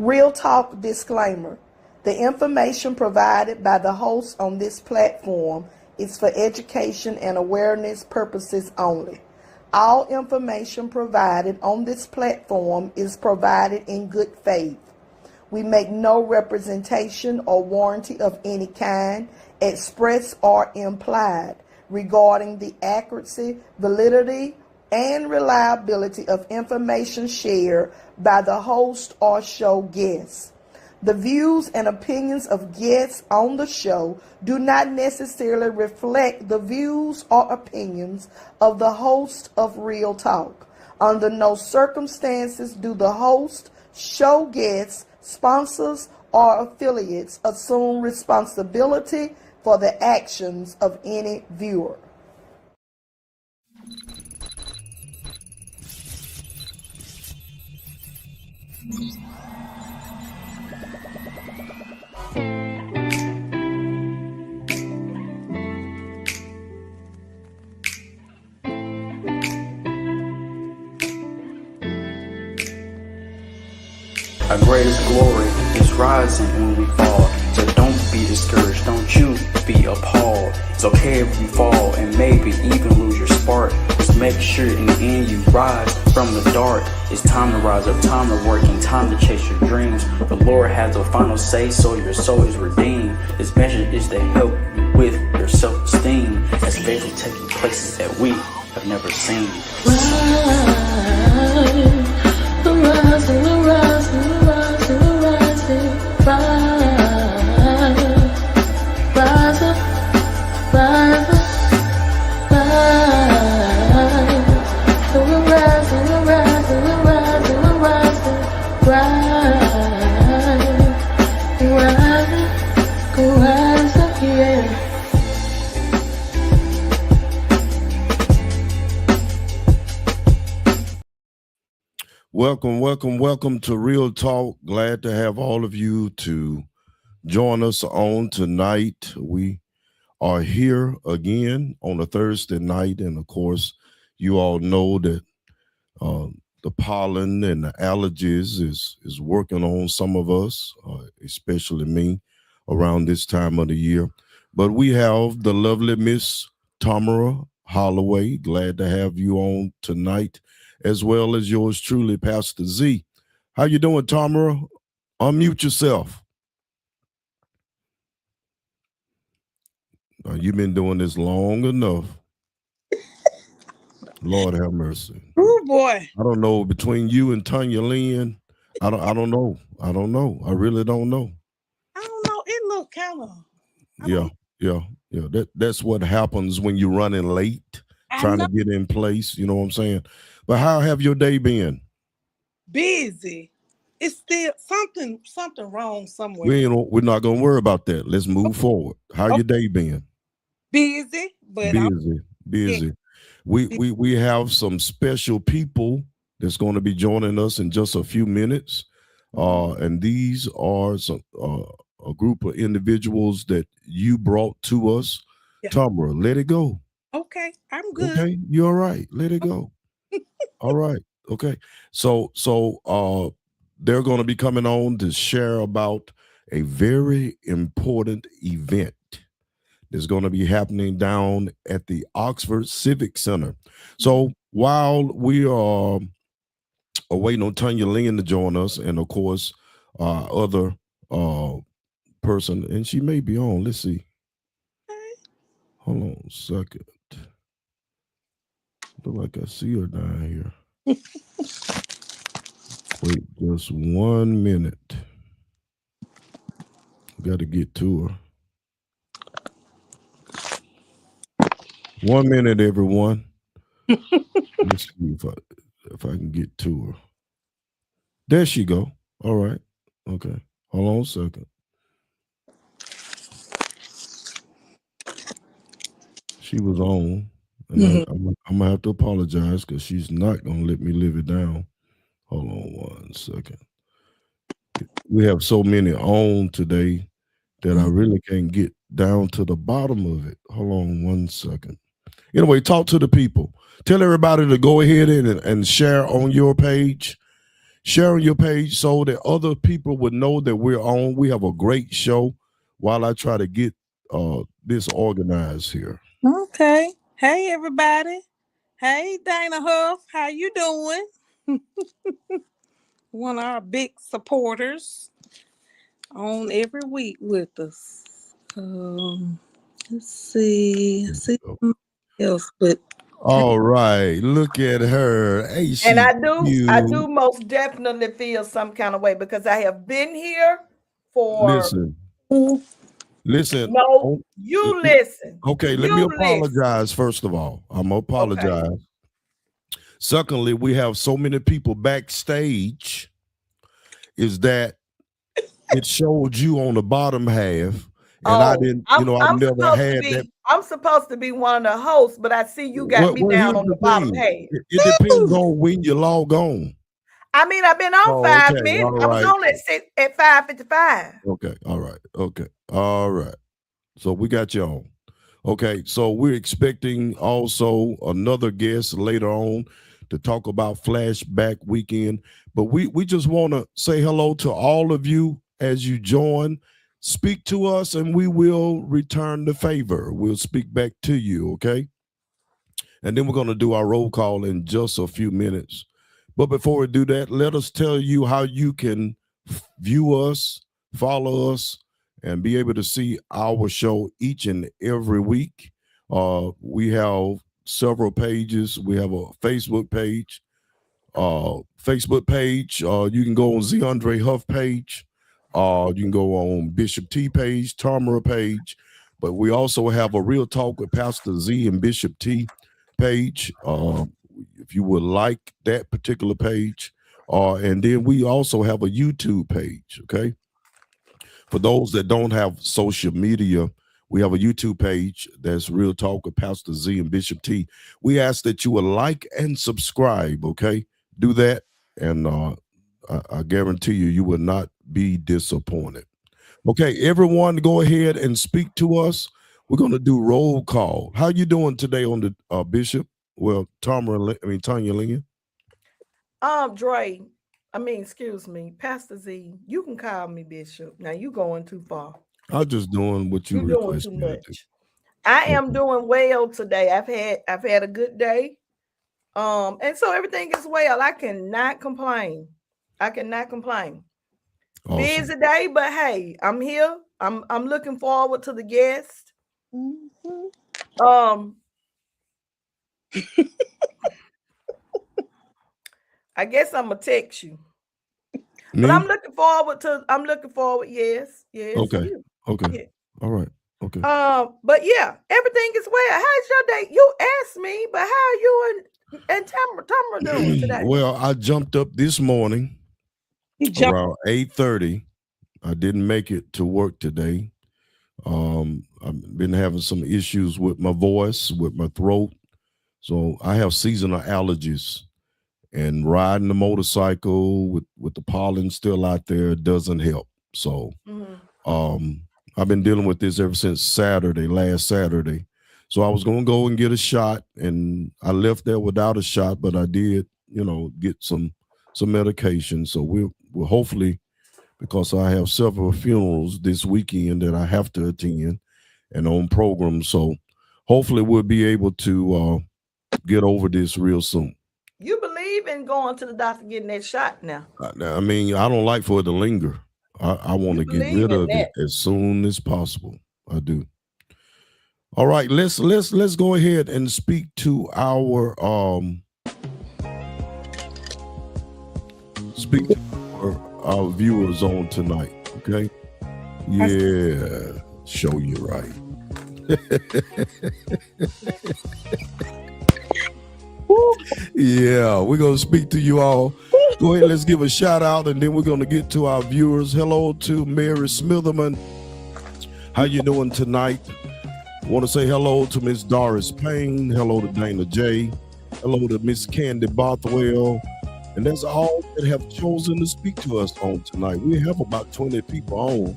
Real Talk disclaimer. The information provided by the host on this platform is for education and awareness purposes only. All information provided on this platform is provided in good faith. We make no representation or warranty of any kind, express or implied, regarding the accuracy, validity, and reliability of information shared by the host or show guests. The views and opinions of guests on the show do not necessarily reflect the views or opinions of the host of Real Talk. Under no circumstances do the host, show guests, sponsors, or affiliates assume responsibility for the actions of any viewer. Our greatest glory is rising when we fall. So don't be discouraged, don't you be appalled. It's okay if you fall and maybe even lose your spark. Just make sure in the end you rise from the dark. It's time to rise up, time to work, and time to chase your dreams. The Lord has the final say, so your soul is redeemed. This message is to help you with your self-esteem, as faith will take you places that we have never seen. Welcome to Real Talk. Glad to have all of you to join us on tonight. We are here again on a Thursday night, and of course, you all know that the pollen and the allergies is working on some of us, especially me, around this time of the year. But we have the lovely Miss Tamara Holloway. Glad to have you on tonight, as well as yours truly, Pastor Z. How you doing, Tamara? Unmute yourself. You've been doing this long enough. Lord have mercy. Oh boy. I don't know, between you and Tanya Lynn, I don't know. I really don't know. I don't know. It looked kind of. Yeah. That's what happens when you're running late, trying to get in place. You know what I'm saying? But how have your day been? Busy. It's still something wrong somewhere. We're not gonna worry about that. Let's move forward. How your day been? Busy, but busy. Yeah. We have some special people that's going to be joining us in just a few minutes, and these are a group of individuals that you brought to us. Yeah. Tamara, let it go. Okay, I'm good. Okay, you're all right. Let it go. All right. Okay. So they're going to be coming on to share about a very important event that's going to be happening down at the Oxford Civic Center. So while we are waiting on Tanya Lynn to join us, and of course, other person, and she may be on. Let's see. Hold on a second. Look like I see her down here. Wait just 1 minute. Got to get to her. 1 minute, everyone. Let's see if I can get to her. There she go. All right. Okay. Hold on a second. She was on. And I'm gonna have to apologize because she's not gonna let me live it down. Hold on 1 second. We have so many on today that I really can't get down to the bottom of it. Hold on 1 second. Anyway, talk to the people. Tell everybody to go ahead and share on your page. sharing your page so that other people would know that we're on. We have a great show while I try to get this organized here. Okay. Hey, everybody. Hey, Dana Huff. How you doing? One of our big supporters on every week with us. Let's see. I see something else, but All right, look at her. Hey, And she I do cute. most definitely feel some kind of way because I have been here for Listen, listen. no, Oh, you listen. okay, let me You listen. apologize first of all. I'm gonna Okay. apologize. Secondly, we have so many people backstage. Is that it showed you on the bottom half, and I didn't. I've I'm never supposed to had that. be I'm supposed to be one of the hosts, but I see you got me Well, down here's on the the bottom thing. half. It depends on when you log on. I mean, I've been on Oh, 5 minutes. all I was right. on at 5:55. Okay, all right. Okay, all right. So we got you on. Okay, so we're expecting also another guest later on to talk about Flashback Weekend. But we just want to say hello to all of you as you join. Speak to us and we will return the favor. We'll speak back to you, okay? And then we're going to do our roll call in just a few minutes. But before we do that, let us tell you how you can view us, follow us, and be able to see our show each and every week. We have several pages. We have a Facebook page. You can go on Z Andre Huff page. You can go on Bishop T page, Tamara page. But we also have a Real Talk with Pastor Z and Bishop T page. If you would like that particular page. And then we also have a YouTube page, okay? For those that don't have social media, we have a YouTube page that's Real Talk with Pastor Z and Bishop T. We ask that you would like and subscribe, okay? Do that, and I guarantee you will not be disappointed. Okay, everyone, go ahead and speak to us. We're going to do roll call. How you doing today on the Bishop? Well, Tanya Lynn. Excuse me, Pastor Z. You can call me Bishop. Now you going too far. I'm just doing what you You're doing request too me to do. much. I am doing well today. I've had a good day. And so everything is well. I cannot complain. Awesome. Busy day, but hey, I'm here. I'm looking forward to the guest. I guess I'm gonna text you. Me? But I'm looking forward. Yes. Okay. Okay. Yeah. All right. Okay. But yeah, everything is well. How's your day? You asked me, but how are you and Tamara doing today? Well, I jumped up this morning around 8:30. I didn't make it to work today. I've been having some issues with my voice, with my throat. So I have seasonal allergies. And riding the motorcycle with the pollen still out there doesn't help. So I've been dealing with this ever since last Saturday. So I was going to go and get a shot, and I left there without a shot, but I did, get some medication. So we'll hopefully, because I have several funerals this weekend that I have to attend and on programs. So hopefully we'll be able to get over this real soon. You believe in going to the doctor getting that shot now? I mean, I don't like for it to linger. I want to get rid of it as soon as possible. I do. All right, let's go ahead and speak to our viewers on tonight. Okay. Yeah, show you right. Yeah, we're going to speak to you all. Go ahead, let's give a shout out, and then we're going to get to our viewers. Hello to Mary Smitherman. How you doing tonight? I want to say hello to Miss Doris Payne. Hello to Dana J. Hello to Miss Candy Bothwell. And that's all that have chosen to speak to us on tonight. We have about 20 people on,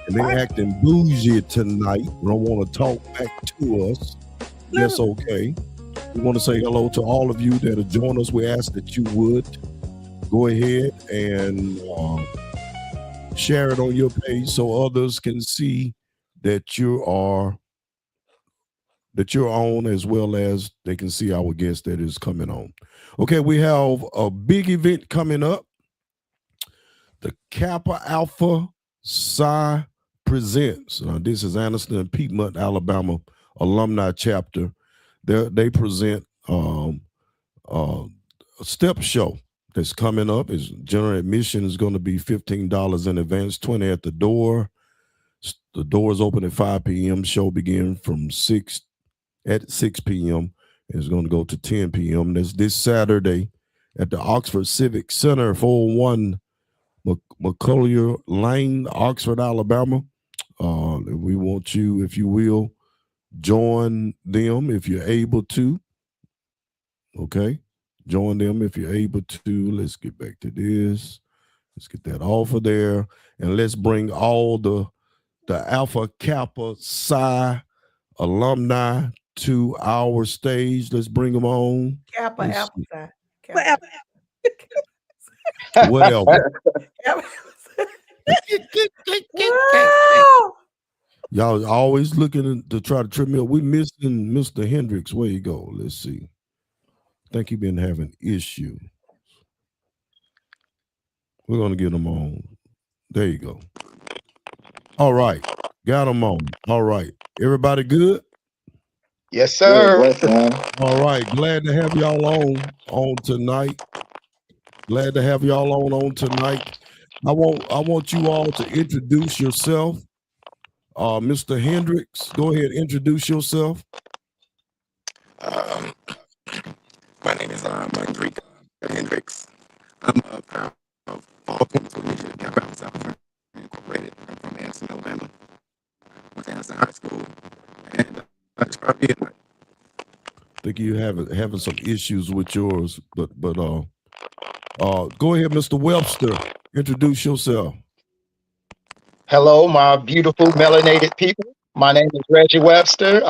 and they're acting bougie tonight. They don't want to talk back to us. That's okay. We want to say hello to all of you that have joined us. We ask that you would go ahead and share it on your page so others can see that you're on, as well as they can see our guest that is coming on. Okay, we have a big event coming up. The Kappa Alpha Psi presents. This is Anniston and Piedmont, Alabama alumni chapter. They present a step show that's coming up. Is general admission is going to be $15 in advance, $20 at the door. The doors open at 5 p.m. Show begin from 6 p.m. It's going to go to 10 p.m. That's this Saturday at the Oxford Civic Center, 401 McCullough Lane, Oxford, Alabama. We want you, if you will, join them if you're able to. Okay, join them if you're able to. Let's get back to this. Let's get that off of there, and let's bring all the Alpha Kappa Psi alumni to our stage. Let's bring them on. Kappa Alpha Psi. Whatever. Y'all always looking to try to trip me up. We missing Mr. Hendricks. Where you go? Let's see. I think he been having issue. We're gonna get him on. There you go. All right, got him on. All right, everybody good? Yes, sir. All right, glad to have y'all on tonight. Glad to have y'all on tonight. I want you all to introduce yourself. Mr. Hendricks, go ahead, introduce yourself. My name is Mike Hendricks. I'm of Fall Chemical Initiative, Kappa Alpha Psi Incorporated. I'm from Anniston, Alabama. Went to Anniston High School, and that's probably it. I think you having some issues with yours, but go ahead, Mr. Webster. Introduce yourself. Hello, my beautiful melanated people. My name is Reggie Webster.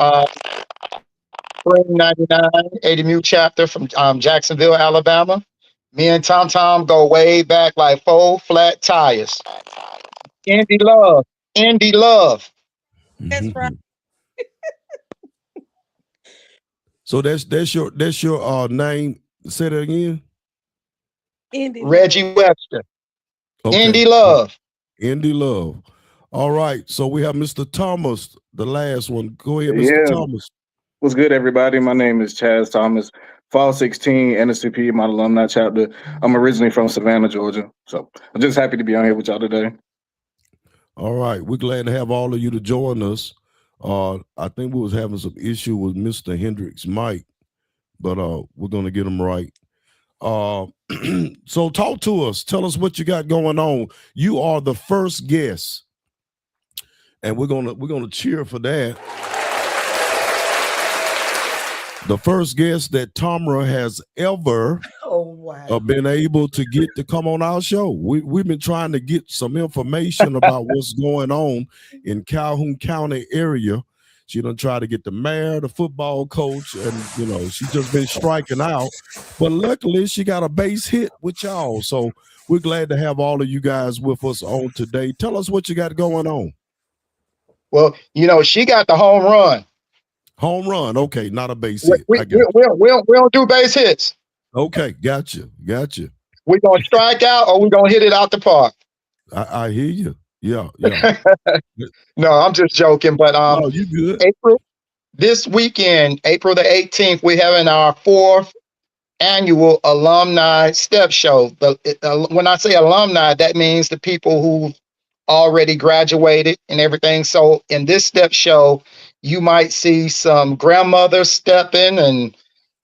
Spring 99 ADMU chapter from Jacksonville, Alabama. Me and Tom go way back like 4 flat tires. Indy love. That's right. So that's your name. Say that again. Reggie Webster. Okay. Indy love. Indy love. All right. So we have Mr. Thomas, the last one. Go ahead, Mr. Thomas. What's good, everybody? My name is Chaz Thomas. Fall 16, NSCP, my alumni chapter. I'm originally from Savannah, Georgia. So I'm just happy to be on here with y'all today. All right. We're glad to have all of you to join us. I think we was having some issue with Mr. Hendricks' mic, but we're going to get him right. So talk to us. Tell us what you got going on. You are the first guest, and we're gonna cheer for that. The first guest that Tamra has ever been able to get to come on our show. We've been trying to get some information about what's going on in Calhoun County area. She done tried to get the mayor, the football coach, and she's just been striking out. But luckily, she got a base hit with y'all. So we're glad to have all of you guys with us on today. Tell us what you got going on. Well, she got the home run. Home run, okay, not a base hit. We don't do base hits. Okay, gotcha. We're gonna strike out or we're gonna hit it out the park. I hear you. Yeah. No, I'm just joking, but no, you good. This weekend, April the 18th, we're having our 4th annual alumni step show. When I say alumni, that means the people who already graduated and everything. So in this step show, you might see some grandmothers stepping and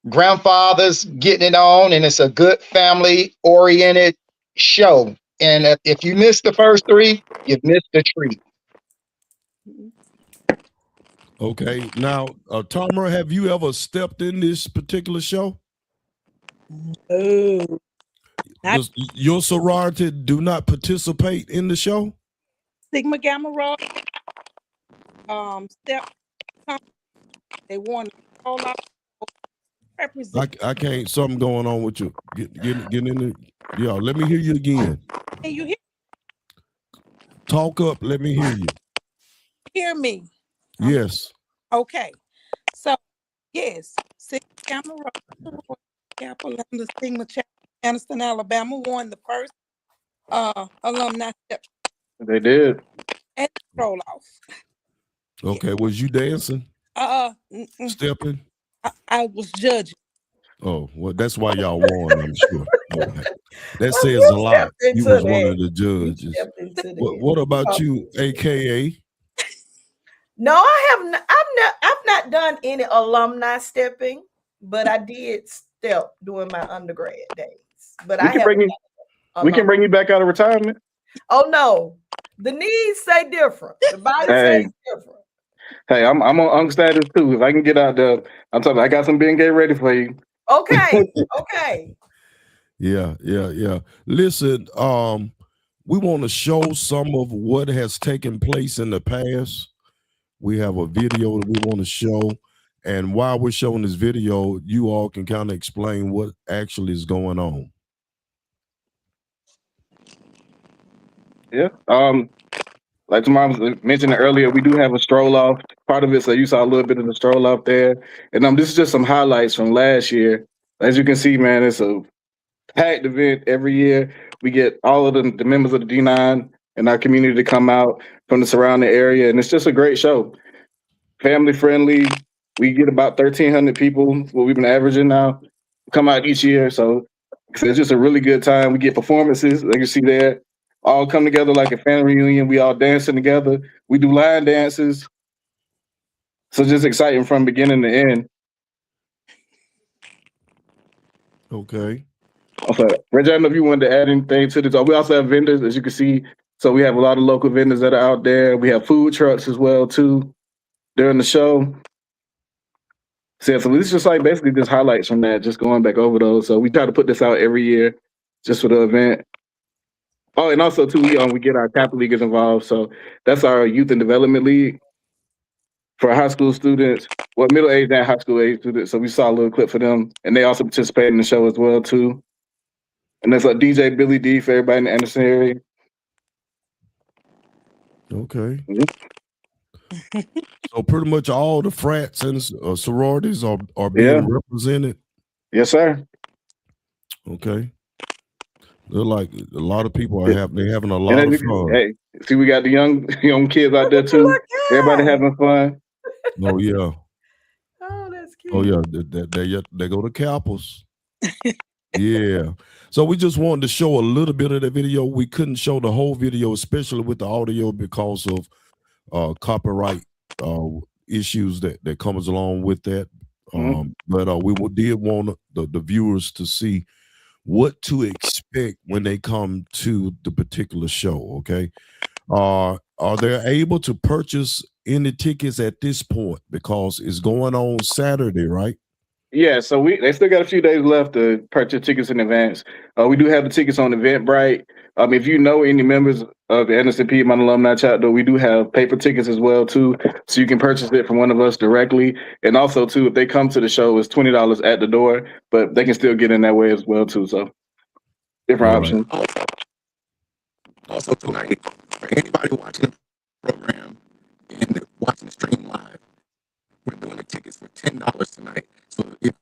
grandfathers getting it on, and it's a good family-oriented show. And if you missed the first 3, you've missed the treat. Okay, now, Tamara, have you ever stepped in this particular show? No. Does your sorority do not participate in the show? Sigma Gamma Rho. Step. They won all out. Represent. I can't. Something going on with you. Get in there. Yeah, let me hear you again. Can you Talk up. Let me hear you. hear me? Yes. Okay. So yes, Six Camera Chapel and the Sigma Chapel, Anniston, Alabama, won the first alumni step They did. and roll off. Okay. Was you dancing? Stepping? I was judging. Oh, well, that's why y'all won, I'm sure. Okay. That Well, says a you lot. stepped You into was one that. of the You judges. stepped into that. What about you, AKA? No, I have not. I've not done any alumni stepping, but I did step during my undergrad days. But We I can haven't bring you. done We can alumni. bring you back out of retirement. Oh no, the knees say different. The body Hey, says different. hey, I'm on Unk status too. If I can get out there, I'm talking. I got some being gay ready for you. Okay, okay. Yeah. Listen, we want to show some of what has taken place in the past. We have a video that we want to show. And while we're showing this video, you all can kind of explain what actually is going on. Yeah. Like Mom mentioned earlier, we do have a stroll off part of it. So you saw a little bit of the stroll off there, and this is just some highlights from last year. As you can see, man, it's a packed event every year. We get all of the members of the D9 in our community to come out from the surrounding area, and it's just a great show. Family friendly. We get about 1,300 people, what we've been averaging now, come out each year. So it's just a really good time. We get performances, like you see there, all come together like a family reunion. We all dancing together. We do line dances. So just exciting from beginning to end. Okay. Also, Reggie, I don't know if you wanted to add anything to this. We also have vendors, as you can see. So we have a lot of local vendors that are out there. We have food trucks as well too during the show. So this is just like basically just highlights from that, just going back over those. So we try to put this out every year just for the event. Oh, and also too, we get our Kappa Leaguers involved. So that's our youth and development league for high school students, well, middle age and high school age students. So we saw a little clip for them, and they also participate in the show as well too. And there's like DJ Billy D for everybody in the Anderson area. Okay. Mm-hmm. So pretty much all the frats and sororities are being represented. Yes, sir. Okay. They're like a lot of people are having a lot of fun. Hey, see, we got the young kids out there too. Everybody having fun. Oh yeah. Oh, that's cute. Oh yeah. They go to Kappas. Yeah. So we just wanted to show a little bit of the video. We couldn't show the whole video, especially with the audio, because of copyright issues that comes along with that. But we did want the viewers to see what to expect when they come to the particular show. Okay. Are they able to purchase any tickets at this point, because it's going on Saturday, right? Yeah, so they still got a few days left to purchase tickets in advance. We do have the tickets on Eventbrite. If you know any members of the NSCP, my alumni chapter, we do have paper tickets as well too, so you can purchase it from one of us directly. And also too, if they come to the show, it's $20 at the door, but they can still get in that way as well too. So different options. Also tonight, for anybody watching the program and watching the stream live, we're doing the tickets for $10 tonight. So if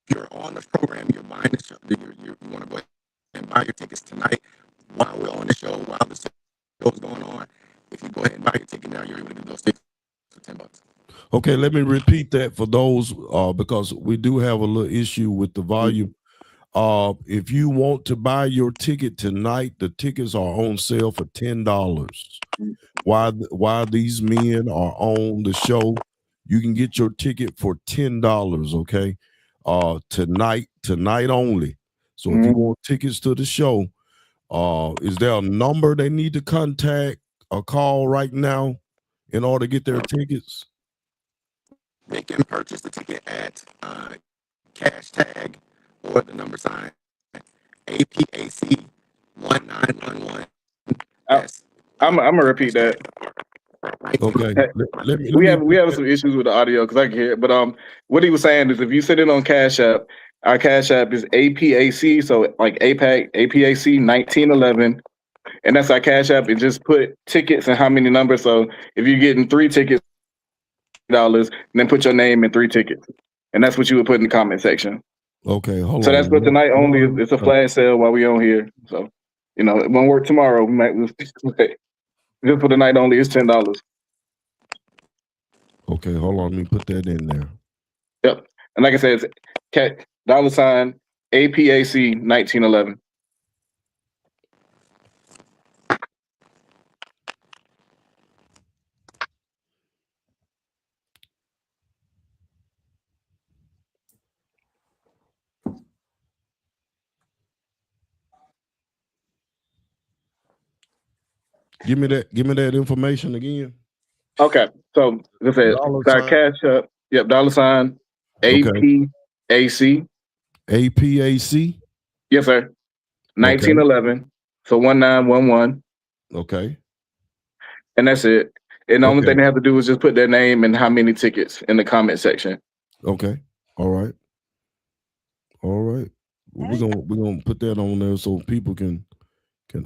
you're on the program, you're buying the show, you want to go ahead and buy your tickets tonight while we're on the show, while the show is going on. If you go ahead and buy your ticket now, you're able to do those tickets for $10. Okay, let me repeat that for those because we do have a little issue with the volume. If you want to buy your ticket tonight, the tickets are on sale for $10. While these men are on the show, you can get your ticket for $10. Okay, tonight only. So if you want tickets to the show, is there a number they need to contact or call right now in order to get their tickets? They can purchase the ticket at hashtag or the number sign APAC 1911. I'm gonna repeat that. Okay. Hey, Let we me have some issues with the audio because I can hear it. But what he was saying is if you send it on Cash App, our Cash App is APAC, so like APAC 1911, and that's our Cash App. And just put tickets and how many numbers. So if you're getting 3 tickets, $dollars, and then put your name in 3 tickets, and that's what you would put in the comment section. Okay, hold So on. that's for tonight only. It's a flash sale while we on here. So it won't work tomorrow. We might just for the night only. It's $10. Okay, hold on. Let me put that in there. Yep. And like I said, it's $ APAC 1911. Give me that information again. Okay. So like I said, Dollar our sign. Cash App. Yep. $ Okay. APAC. APAC. Yes, sir. Okay. 1911. So 1911. Okay. And that's it. And the only Okay. thing they have to do is just put their name and how many tickets in the comment section. Okay. All right. All right. We're gonna put that on there so people can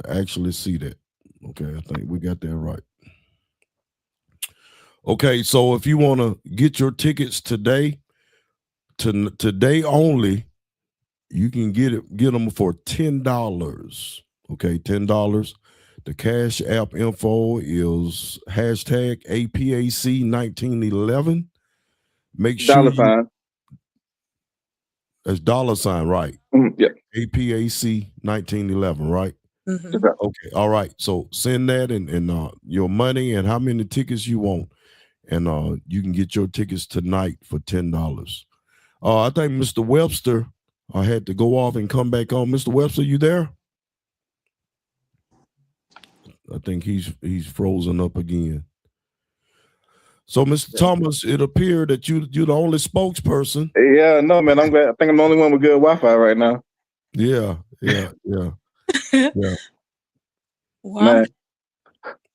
actually see that. Okay, I think we got that right. Okay, so if you want to get your tickets today only, you can get them for $10. Okay, $10. The Cash App info is hashtag APAC 1911. Make sure $. that's $, right? Yeah. APAC 1911, right? Mhm. Okay, all right. So send that and your money and how many tickets you want, and you can get your tickets tonight for $10. I think Mr. Webster, I had to go off and come back on. Mr. Webster, you there? I think he's frozen up again. So, Mr. Thomas, it appeared that you're the only spokesperson. Yeah, no, man. I'm glad. I think I'm the only one with good Wi-Fi right now. Yeah. Wow. Man.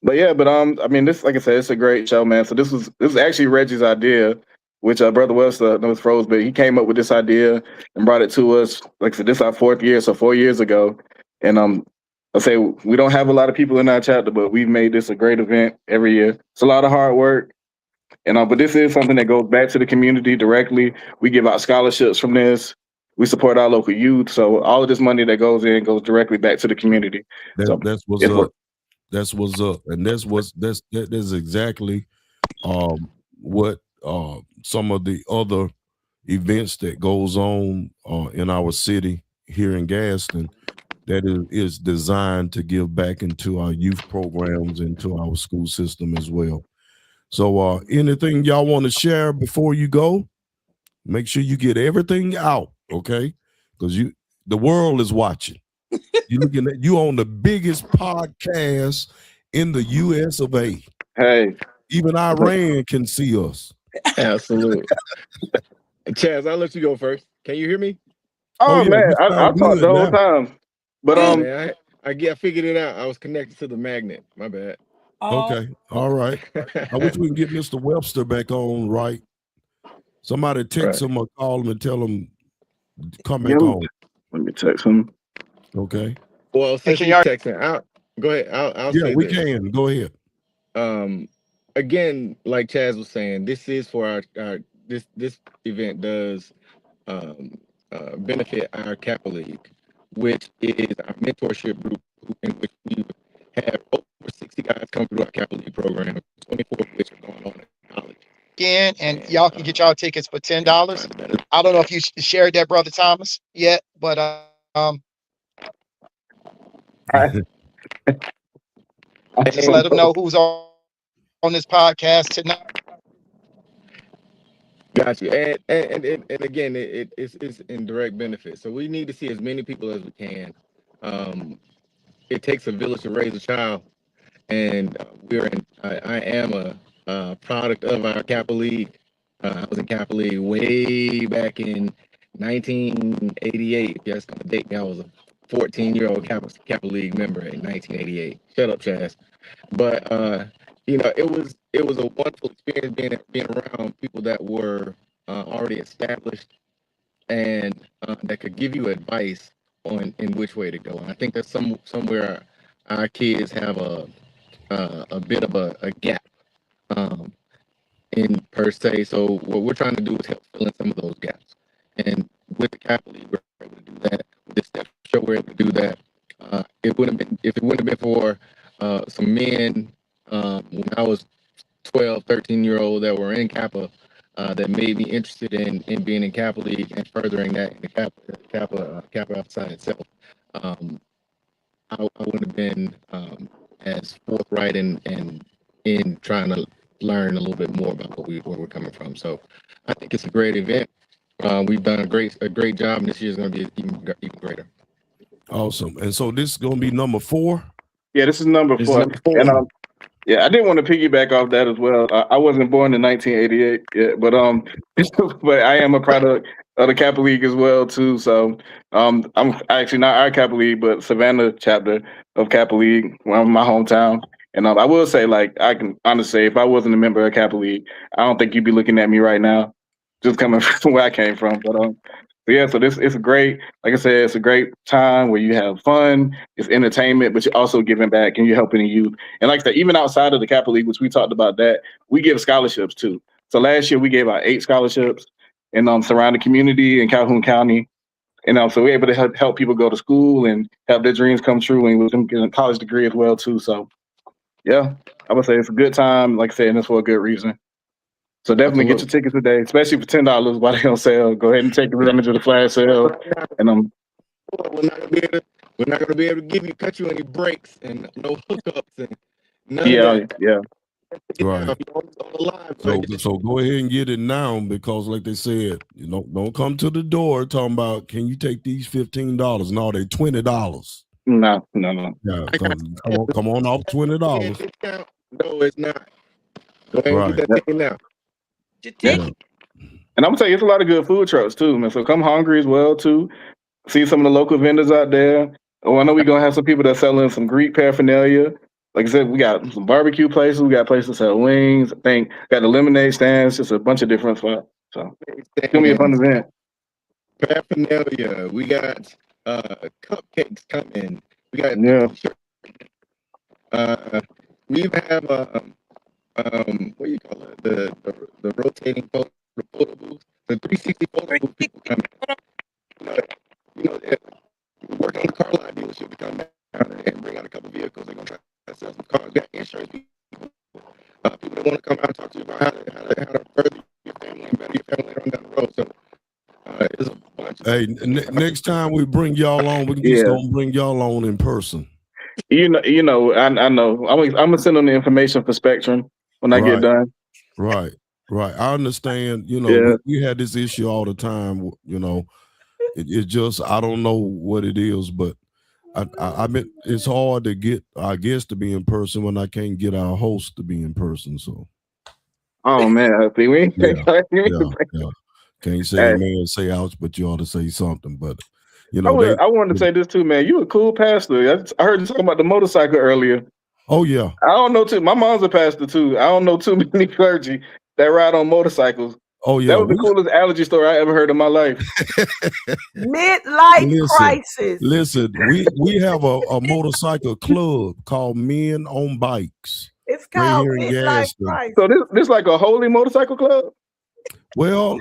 But I mean, this, like I said, it's a great show, man. So this was actually Reggie's idea, which Brother Webster was froze, but he came up with this idea and brought it to us. Like I said, this is our 4th year, so 4 years ago. And I say we don't have a lot of people in our chapter, but we've made this a great event every year. It's a lot of hard work. And but this is something that goes back to the community directly. We give out scholarships from this. We support our local youth. So all of this money that goes in goes directly back to the community. That's what's up. That's what's up, and that is exactly what some of the other events that goes on in our city here in Gaston that is designed to give back into our youth programs, into our school system as well. So anything y'all want to share before you go, make sure you get everything out, okay? Because the world is watching. You're looking at you on the biggest podcast in the US of A. Hey. Even Iran can see us. Absolutely. Chaz, I'll let you go first. Can you hear me? Oh yeah, man, I talked the whole time. But man, I figured it out. I was connected to the magnet. My bad. Okay. All right. I wish we can get Mr. Webster back on, right? Somebody text him or call him and tell him come back on. Let me text him. Okay. Well, since he's texting, go ahead. I'll yeah, say we this. can. Go ahead. Again, like Chaz was saying, this is for our this event does benefit our Kappa League, which is our mentorship group in which we have over 60 guys come through our Kappa League program, 24 of which are going on in college. Again, and y'all can get y'all tickets for $10. I don't know if you shared that, Brother Thomas, yet, but just let them know who's on this podcast tonight. Got you. And again, it's in direct benefit. So we need to see as many people as we can. It takes a village to raise a child, and I am a product of our Kappa League. I was in Kappa League way back in 1988. If that's gonna date me, I was a 14-year-old Kappa League member in 1988. Shut up, Chaz. But it was a wonderful experience being around people that were already established and that could give you advice on in which way to go. And I think that's somewhere our kids have a bit of a gap um, in per se. So what we're trying to do is help fill in some of those gaps. And with the Capital League, we're able to do that. With this step show, we're able to do that. It wouldn't have been if it wouldn't have been for some men when I was 12, 13-year-old that were in Kappa that made me interested in being in Capital League and furthering that in the Kappa outside itself. I wouldn't have been as forthright in trying to learn a little bit more about where we're coming from. So I think it's a great event. We've done a great job, and this year's going to be even greater. Awesome. And so this is going to be number 4? Yeah, this is number 4. And yeah, I did want to piggyback off that as well. I wasn't born in 1988 yet, but but I am a product of the Kappa League as well too. So I'm actually not our Kappa League, but Savannah chapter of Kappa League, my hometown. And I will say, like, I can honestly say, if I wasn't a member of Kappa League, I don't think you'd be looking at me right now, just coming from where I came from. But yeah, so it's a great, like I said, it's a great time where you have fun, it's entertainment, but you're also giving back and you're helping the youth. And like I said, even outside of the Kappa League, which we talked about that, we give scholarships too. So last year we gave out 8 scholarships in surrounding community in Calhoun County. And so we're able to help people go to school and have their dreams come true, and with them getting a college degree as well too. So yeah, I would say it's a good time, like I said, and it's for a good reason. So definitely get your tickets today, especially for $10 while they're on sale. Go ahead and take advantage of the flash sale. And we're not gonna be able to cut you any breaks and no hookups and none of that. Yeah. Right. So go ahead and get it now, because like they said, don't come to the door talking about, can you take these $15? No, they're $20. No. Yeah, come on off $20. No, it's not. Go ahead and get that ticket now. Yeah. And I'm gonna tell you, it's a lot of good food trucks too, man. So come hungry as well too. See some of the local vendors out there. Oh, I know we're gonna have some people that selling some Greek paraphernalia. Like I said, we got some barbecue places. We got places that sell wings. I think got the lemonade stands. Just a bunch of different spots. So it's gonna be a fun event. Paraphernalia. We got cupcakes coming. We got we even have what do you call it? The rotating photo booth, the 360 photo booth people coming. Working on the car lot dealership to come down and bring out a couple vehicles. They're gonna try to sell some cars. We got insurance people. People that want to come out and talk to you about how to further your family and better your family on down the road. So it's a bunch. Hey, next time we bring y'all on, we just gonna bring y'all on in person. I know. I'm gonna send them the information for Spectrum when I get done. Right. I understand. We had this issue all the time. It's just, I don't know what it is, but I mean, it's hard to get our guests to be in person when I can't get our host to be in person. So. Oh man, we can't say amen, say ouch, but you ought to say something. But I wanted to say this too, man. You a cool pastor. I heard you talking about the motorcycle earlier. Oh yeah. I don't know too. My mom's a pastor too. I don't know too many clergy that ride on motorcycles. Oh yeah. That was the coolest allergy story I ever heard in my life. Midlife crisis. Listen, we have a motorcycle club called Men on Bikes. It's called Midlife Crisis. So this like a holy motorcycle club? Well,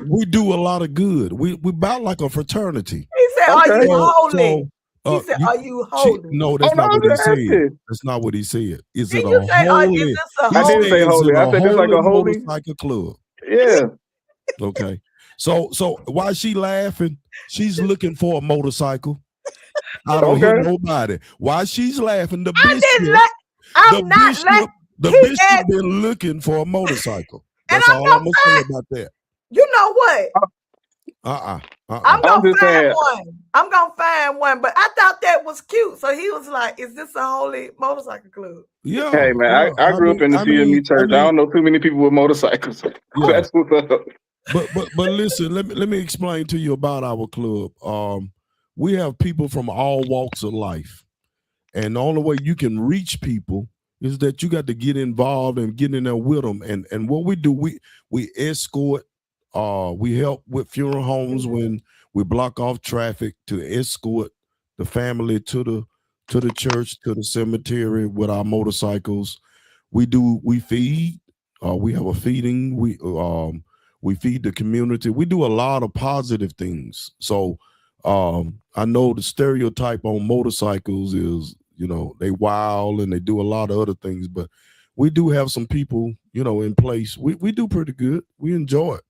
we do a lot of good. We about like a fraternity. He said, "Are you holy?" He said, "Are you holy?" No, that's not what he said. That's not what he said. Is it a holy? I didn't say holy. I said it's like a holy motorcycle club. Yeah. Okay. So why she laughing? She's looking for a motorcycle. I don't hear nobody. Why she's laughing? The bishop been looking for a motorcycle. That's all I'm gonna say about that. You know what? I'm gonna find one, but I thought that was cute. So he was like, "Is this a holy motorcycle club?" Yeah. Hey man, I grew up in the CME church. I don't know too many people with motorcycles. Yeah. That's what's up. But listen, let me explain to you about our club. We have people from all walks of life, and the only way you can reach people is that you got to get involved and get in there with them. And what we do, we escort, we help with funeral homes when we block off traffic to escort the family to the church, to the cemetery with our motorcycles. We feed. We have a feeding. We feed the community. We do a lot of positive things. So I know the stereotype on motorcycles is, they wild and they do a lot of other things, but we do have some people, in place. We do pretty good. We enjoy it.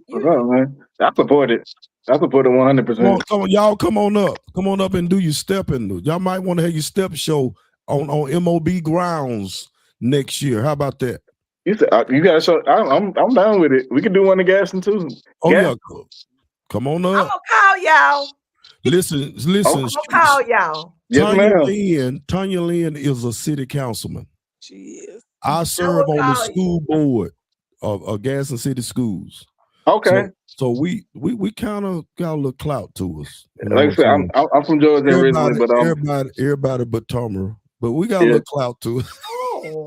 Man. I support it. I support it 100%. Come on, y'all, come on up and do your stepping. Y'all might want to have your step show on MOB grounds next year. How about that? You said you gotta show. I'm down with it. We can do one in Gaston too. Yeah, come on up. I'm gonna call y'all. Listen. I'm gonna call y'all. Yes, Tanya Lynn is a city councilman. She is. I serve on the school board of Gaston City Schools. Okay. So we kind of got a little clout to us. Like I said, I'm from Georgia originally, but everybody but Tomer. But we got a little clout to us.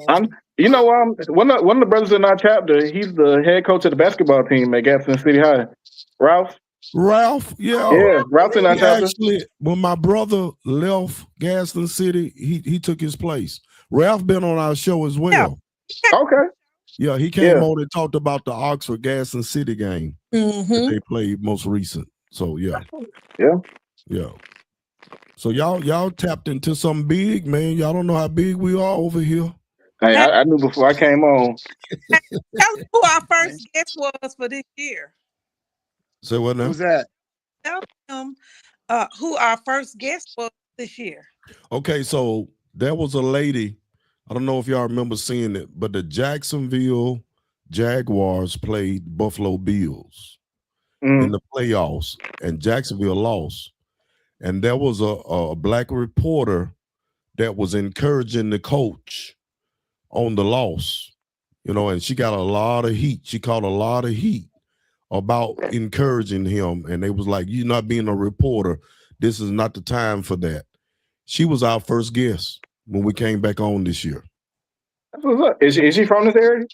One of the brothers in our chapter, he's the head coach of the basketball team at Gaston City High. Ralph, yeah. Ralph's in our chapter. Actually, when my brother left Gaston City, he took his place. Ralph been on our show as well. Okay. Yeah, he came on and talked about the Oxford Gaston City game that they played most recent. So yeah. So y'all tapped into something big, man. Y'all don't know how big we are over here. Hey, I knew before I came on. Tell us who our first guest was for this year. Say what now? Who's that? Tell them who our first guest was this year. Okay, so there was a lady. I don't know if y'all remember seeing it, but the Jacksonville Jaguars played Buffalo Bills in the playoffs, and Jacksonville lost. And there was a black reporter that was encouraging the coach on the loss, and she got a lot of heat. She caught a lot of heat about encouraging him. And they was like, you're not being a reporter. This is not the time for that. She was our first guest when we came back on this year. Is she from this area?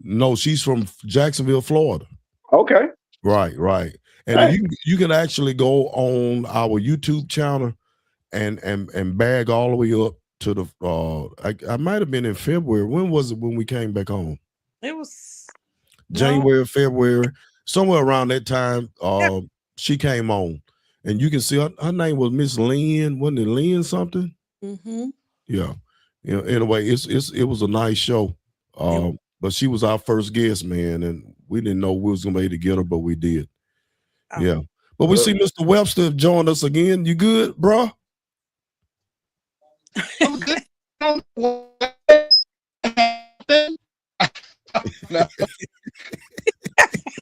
No, she's from Jacksonville, Florida. Okay. Right. And you can actually go on our YouTube channel and bag all the way up to the I might have been in February. When was it when we came back on? It was January, February, somewhere around that time. She came on, and you can see her name was Miss Lynn. Wasn't it Lynn something? Yeah. Anyway, it was a nice show. But she was our first guest, man, and we didn't know we was gonna be able to get her, but we did. Yeah. But we see Mr. Webster join us again. You good, bro? I'm good.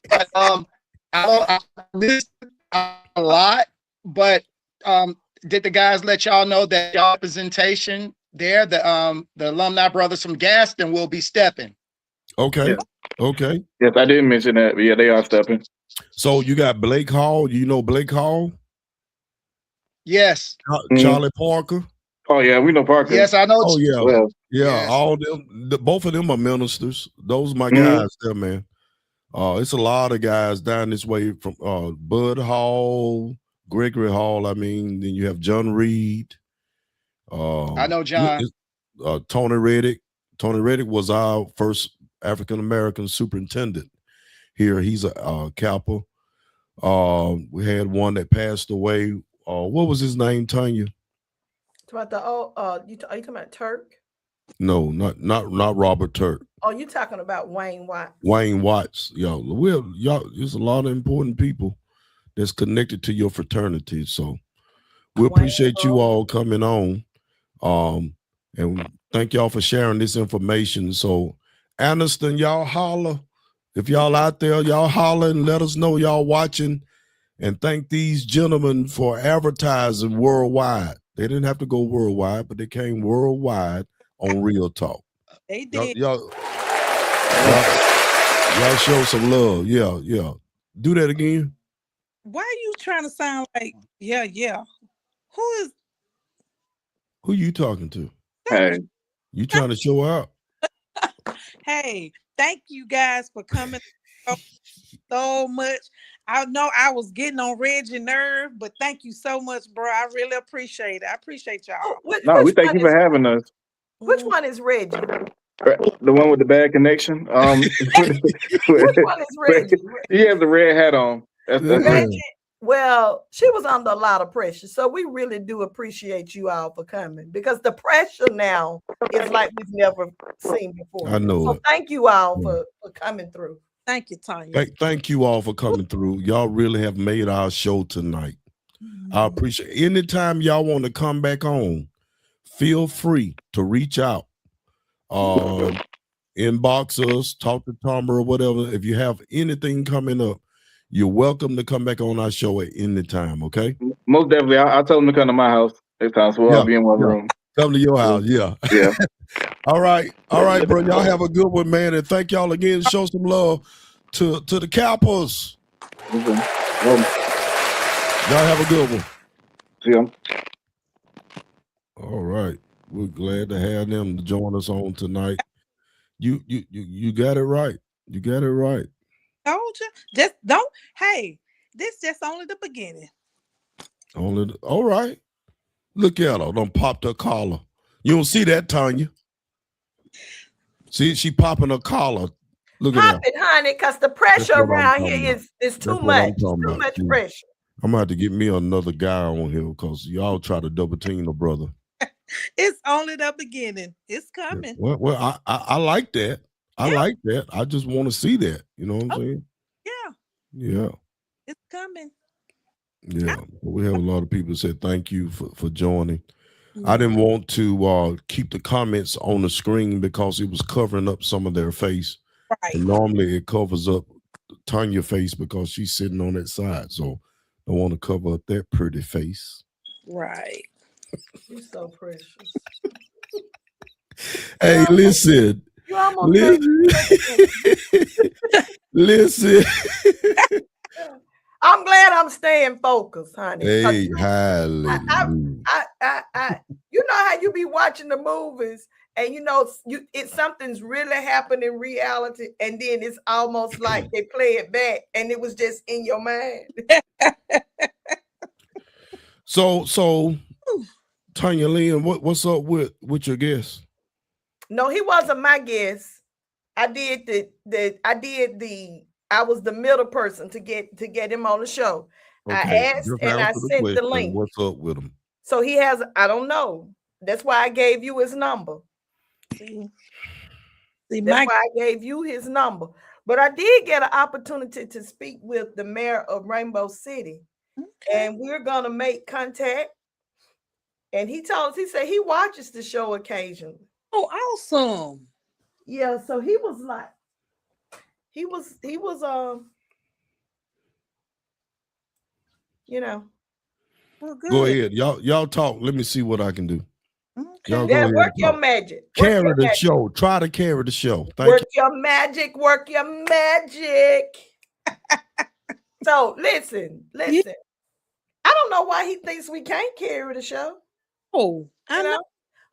But I missed a lot, but did the guys let y'all know that y'all representation there, the alumni brothers from Gaston will be stepping? Okay. Okay. Yes, I didn't mention that, but yeah, they are stepping. So you got Blake Hall. You know Blake Hall? Yes. Charlie Parker. Oh yeah, we know Parker. Yes, I know. Oh yeah. Well, yes. All them. Both of them are ministers. Those are my guys there, man. It's a lot of guys down this way from Bud Hall, Gregory Hall. I mean, then you have John Reed. I know John. Tony Reddick. Tony Reddick was our first African-American superintendent here. He's a Kappa. We had one that passed away. What was his name, Tanya? About the are you talking about Turk? No, not Robert Turk. Oh, you talking about Wayne Watts? Wayne Watts. There's a lot of important people that's connected to your fraternity. So we appreciate you all coming on. And thank y'all for sharing this information. So Aniston, y'all holler. If y'all out there, y'all holler and let us know y'all watching. And thank these gentlemen for advertising worldwide. They didn't have to go worldwide, but they came worldwide on Real Talk. They did. Y'all show some love. Yeah. Do that again. Why are you trying to sound like, yeah? Who you talking to? Hey. You trying to show out? Hey, thank you guys for coming so much. I know I was getting on Reggie nerve, but thank you so much, bro. I really appreciate it. I appreciate y'all. No, we thank you for having us. Which one is Reggie? The one with the bad connection. Which one is Reggie? He has the red hat on. That's Reggie. Well, she was under a lot of pressure. So we really do appreciate you all for coming, because the pressure now is like we've never seen before. I know. So thank you all for coming through. Thank you, Tanya. Thank you all for coming through. Y'all really have made our show tonight. I appreciate it. Anytime y'all want to come back on, feel free to reach out. Inbox us, talk to Tom or whatever. If you have anything coming up, you're welcome to come back on our show at any time, okay? Most definitely. I'll tell them to come to my house next time, so I'll be in one room. Come to your house, yeah. All right, bro. Y'all have a good one, man. And thank y'all again. Show some love to the Kappas. Y'all have a good one. See ya. All right. We're glad to have them to join us on tonight. You got it right. You got it right. Told you. Just don't. Hey, this just only the beginning. All right. Look at her. Done popped her collar. You don't see that, Tanya. See, she popping her collar. Look at it, honey, because the pressure around here is too much. Too much pressure. I'm gonna have to get me another guy on here because y'all try to double team the brother. It's only the beginning. It's coming. Well, I like that. I like that. I just want to see that. You know what I'm saying? Yeah. It's coming. Yeah. We have a lot of people that said thank you for joining. I didn't want to keep the comments on the screen because it was covering up some of their face. Right. And normally it covers up Tanya's face because she's sitting on that side. So I want to cover up that pretty face. Right. You're so precious. Hey, listen. You almost listen. I'm glad I'm staying focused, honey. Hey, hallelujah. You know how you be watching the movies and you know something's really happened in reality, and then it's almost like they play it back and it was just in your mind. So Tanya Lynn, what's up with your guest? No, he wasn't my guest. I was the middle person to get him on the show. Okay. I asked and I sent the link. What's up with him? So he has, I don't know. That's why I gave you his number. That's why I gave you his number. But I did get an opportunity to speak with the mayor of Rainbow City. Okay. And we're going to make contact. And he told us, he said he watches the show occasionally. Oh, awesome. Yeah, so he was like, he was you know. Well, good. Go ahead. Y'all talk. Let me see what I can do. Okay. Y'all go ahead. Work your magic. Carry the show. Try to carry the show. Work your magic. Work your magic. So listen. Yeah. I don't know why he thinks we can't carry the show. Oh, I know.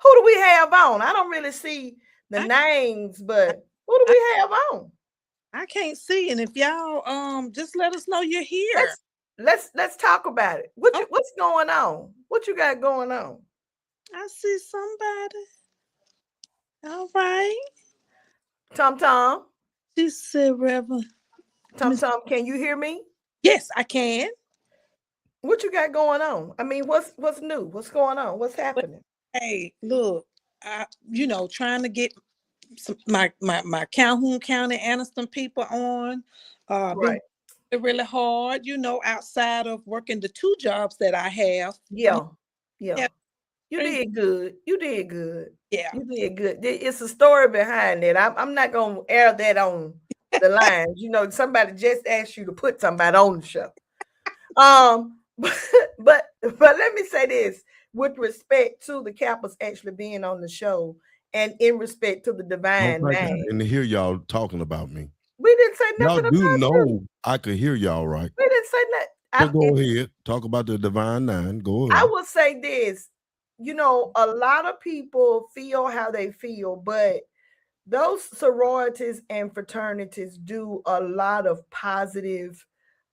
Who do we have on? I don't really see the names, but who do we have on? I can't see. And if y'all just let us know you're here. Let's talk about it. What's going on? What you got going on? I see somebody. All right. Tom. She said, Reverend. Tom, can you hear me? Yes, I can. What you got going on? I mean, what's new? What's going on? What's happening? Hey, look, trying to get my Calhoun County Anniston people on. Right. Been really hard, outside of working the 2 jobs that I have. Yeah. You did good. Yeah. You did good. It's a story behind it. I'm not gonna air that on the lines. Somebody just asked you to put somebody on the show. But let me say this with respect to the Kappas actually being on the show and in respect to the divine name. And to hear y'all talking about me. We didn't say nothing y'all do know you. I could hear y'all right. We didn't say nothing. Go ahead. Talk about the divine nine. Go ahead. I will say this. you know, a lot of people feel how they feel, but those sororities and fraternities do a lot of positive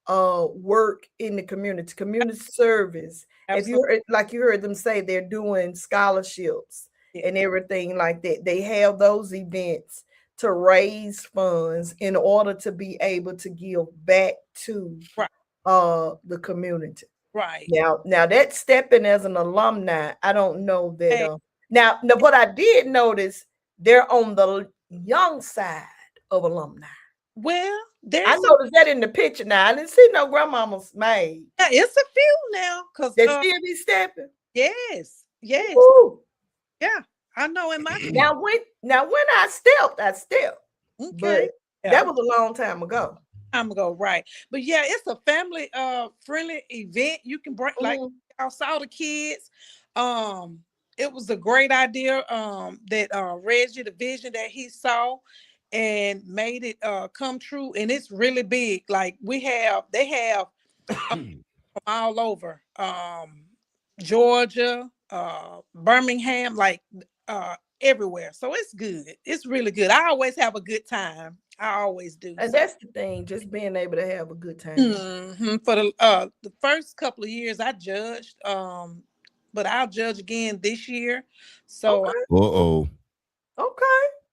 work in the community service. If you Absolutely. heard, like you heard them say, they're doing scholarships Yeah. and everything like that. They have those events to raise funds in order to be able to give back to Right. the community. Right. Now that stepping as an alumni, I don't know that. Hey, Now what I did notice, they're on the young side of alumni. well, I there's some. noticed that in the picture. Now I didn't see no grandmama's maid. Yeah, it's a few now, cause They still be stepping. yes, yes, Woo. yeah. I know in my Now when I stepped, okay. but Yeah, that was a long time ago. time ago, right? But yeah, it's a family friendly event. You can bring like Mhm. I saw the kids. Um, it was a great idea. That Reggie, the vision that he saw, and made it come true. And it's really big. Like they have from all over. Georgia, Birmingham, like everywhere. So it's good. It's really good. I always have a good time. I always do. And So that's the thing, just being able to have a good time. for the first couple of years I judged, but I'll judge again this year. So Okay, Uh-oh. okay.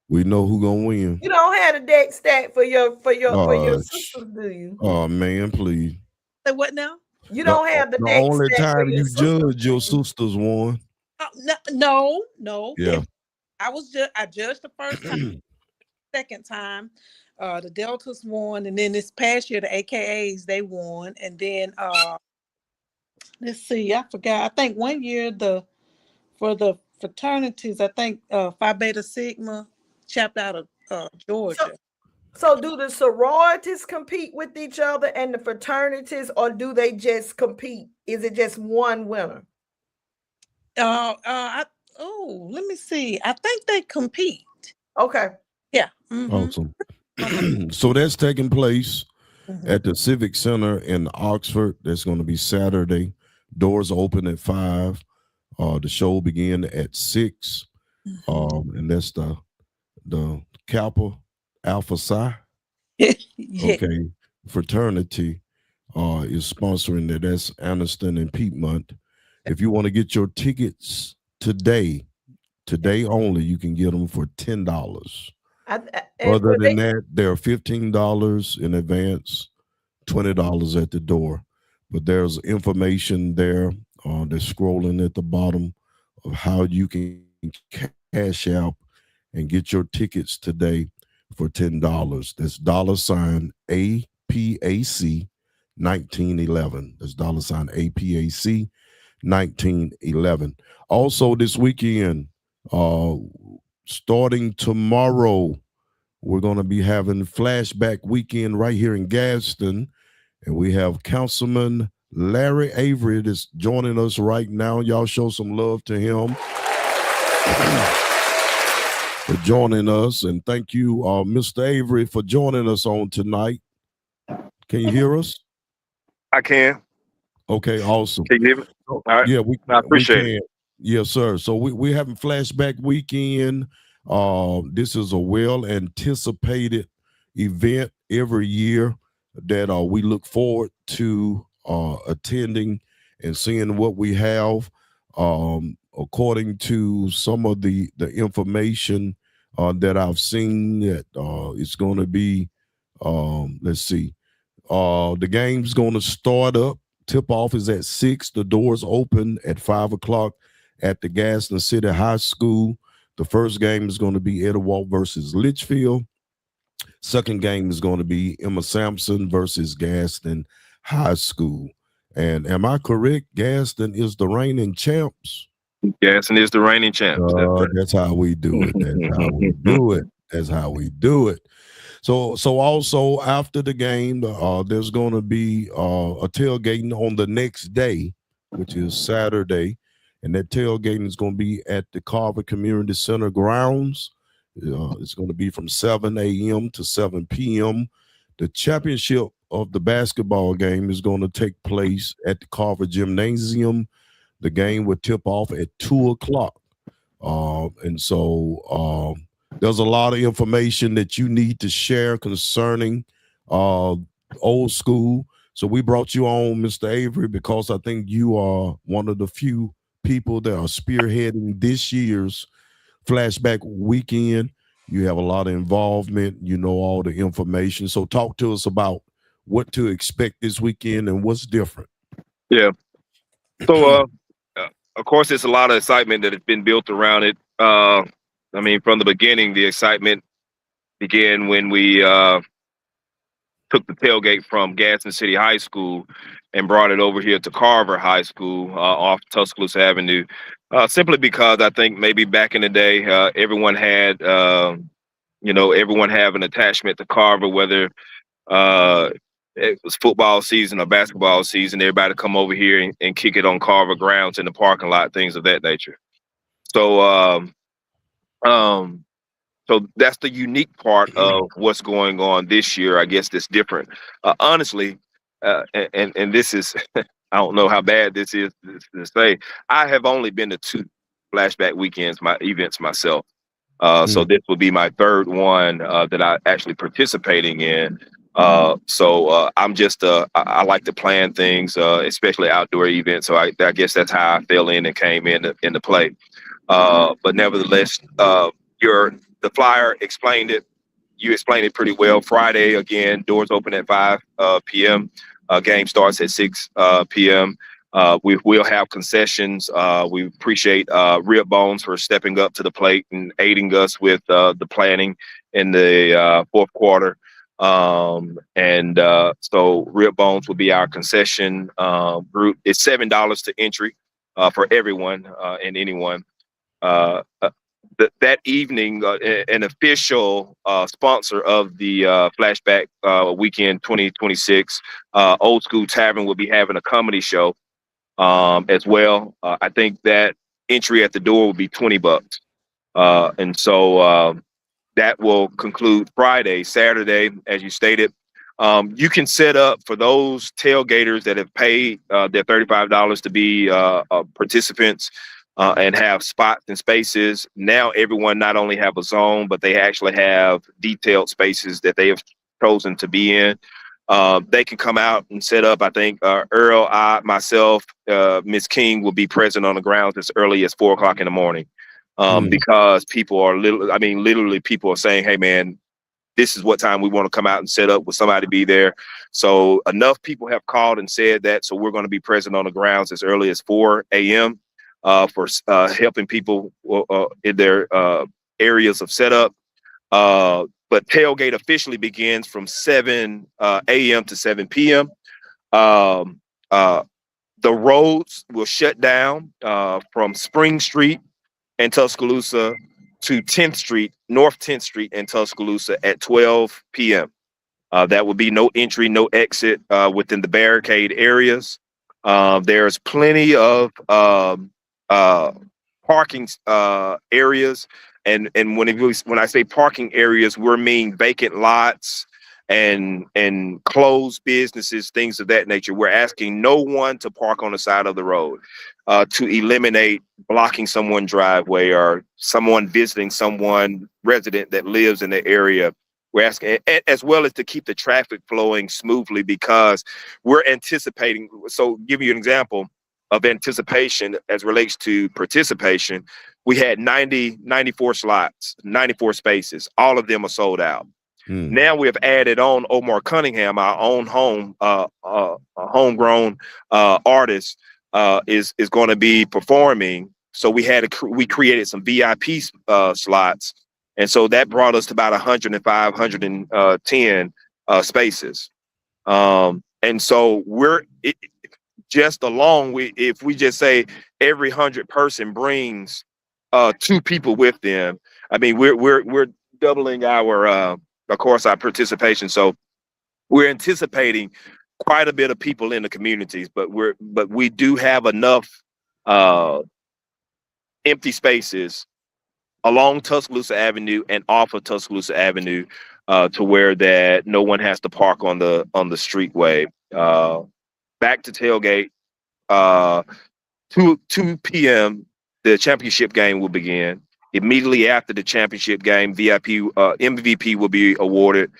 We know who gonna win. You don't have the deck stack for your Sh- sisters, do you? oh man, please. say what now? You The, don't have the the deck only stack for time your you sisters, judge do your you? sisters won. No, no, no. Yeah. I judged the first time, second time. The Deltas won, and then this past year the AKAs they won, and then let's see, I forgot. I think one year for the fraternities, I think Phi Beta Sigma chapter out of So Georgia. so do the sororities compete with each other and the fraternities, or do they just compete? Is it just one winner? Let me see. I think they compete. Okay. Yeah. Mm-hmm. Awesome. So that's taking place Mm-hmm. at the Civic Center in Oxford. That's going to be Saturday. Doors open at 5. The show begin at 6. And that's the Kappa Alpha Psi. Yeah. Okay. Fraternity is sponsoring that. That's Aniston and Piedmont. If you want to get your tickets today only, you can get them for $10. And Other were than they that, they're $15 in advance, $20 at the door. But there's information there that's scrolling at the bottom of how you can cash out and get your tickets today for $10. That's $APAC 1911. That's $APAC 1911. Also, this weekend, uh, starting tomorrow, we're going to be having flashback weekend right here in Gadsden, and we have Councilman Larry Avery that's joining us right now. Y'all show some love to him for joining us, and thank you, Mr. Avery, for joining us on tonight. Can you hear us? I can. Okay, awesome. Can you hear me? All right. Yeah, I we appreciate it. can. Yes, sir. So we're having flashback weekend. This is a well anticipated event every year that we look forward to attending and seeing what we have. According to some of the information that I've seen, that it's going to be, let's see, the game's going to start up. Tip off is at 6. The doors open at 5 o'clock at the Gaston City High School. The first game is going to be Etowah versus Litchfield. Second game is going to be Emma Sampson versus Gaston High School. And am I correct? Gaston is the reigning champs. Gaston is the reigning champs. That's how we do it. That's how we do it. That's how we do it. So also after the game, there's going to be a tailgating on the next day, which is Saturday, and that tailgating is going to be at the Carver Community Center grounds. It's going to be from 7 a.m. to 7 p.m. The championship of the basketball game is going to take place at the Carver Gymnasium. The game would tip off at 2 o'clock. And so there's a lot of information that you need to share concerning old school. So we brought you on, Mr. Avery, because I think you are one of the few people that are spearheading this year's flashback weekend. You have a lot of involvement, you know all the information. So talk to us about what to expect this weekend and what's different. Yeah. So, of course, there's a lot of excitement that has been built around it. I mean, from the beginning, the excitement began when we took the tailgate from Gaston City High School and brought it over here to Carver High School off Tuscaloosa Avenue. Simply because I think maybe back in the day, everyone had, everyone have an attachment to Carver, whether it was football season or basketball season. Everybody come over here and kick it on Carver grounds in the parking lot, things of that nature. So, so that's the unique part of what's going on this year. I guess that's different. Honestly, and this is, I don't know how bad this is to say. I have only been to 2 flashback weekends, my events myself. So this will be my 3rd one that I actually participating in. So I'm just I like to plan things, especially outdoor events. So I guess that's how I fell in and came into play. But nevertheless, the flyer explained it. You explained it pretty well. Friday again, doors open at 5 p.m. Game starts at 6 p.m. We will have concessions. We appreciate Rib Bones for stepping up to the plate and aiding us with the planning in the 4th quarter. So Rib Bones will be our concession group. It's $7 to entry for everyone and anyone. That evening, an official sponsor of the Flashback Weekend 2026, Old School Tavern will be having a comedy show as well. I think that entry at the door will be $20. And so that will conclude Friday. Saturday, as you stated, you can set up for those tailgaters that have paid their $35 to be participants and have spots and spaces. Now everyone not only have a zone, but they actually have detailed spaces that they have chosen to be in. They can come out and set up. I think Earl, myself, Ms. King will be present on the grounds as early as 4 o'clock in the morning. Because people are literally people are saying, hey man, this is what time we want to come out and set up with somebody be there. So enough people have called and said that. So we're going to be present on the grounds as early as 4 a.m. For helping people in their areas of setup. But tailgate officially begins from 7 a.m. to 7 p.m. The roads will shut down from Spring Street and Tuscaloosa to 10th Street, North 10th Street in Tuscaloosa at 12 p.m. That will be no entry, no exit within the barricade areas. There's plenty of parking areas. And when I say parking areas, we mean vacant lots and closed businesses, things of that nature. We're asking no one to park on the side of the road to eliminate blocking someone's driveway or someone visiting someone resident that lives in the area. We're asking, as well as to keep the traffic flowing smoothly, because we're anticipating. So give you an example of anticipation as relates to participation. We had 94 slots, 94 spaces. All of them are sold out. Now we have added on Omar Cunningham, our own homegrown artist, is going to be performing. So we created some VIP slots, and so that brought us to about 105, 110 spaces. And so just along with, if we just say every 100 person brings 2 people with them, I mean we're doubling our of course our participation. So we're anticipating quite a bit of people in the communities, but we do have enough empty spaces along Tuscaloosa Avenue and off of Tuscaloosa Avenue to where that no one has to park on the streetway. Back to tailgate. 2 p.m. the championship game will begin. Immediately after the championship game, MVP will be awarded.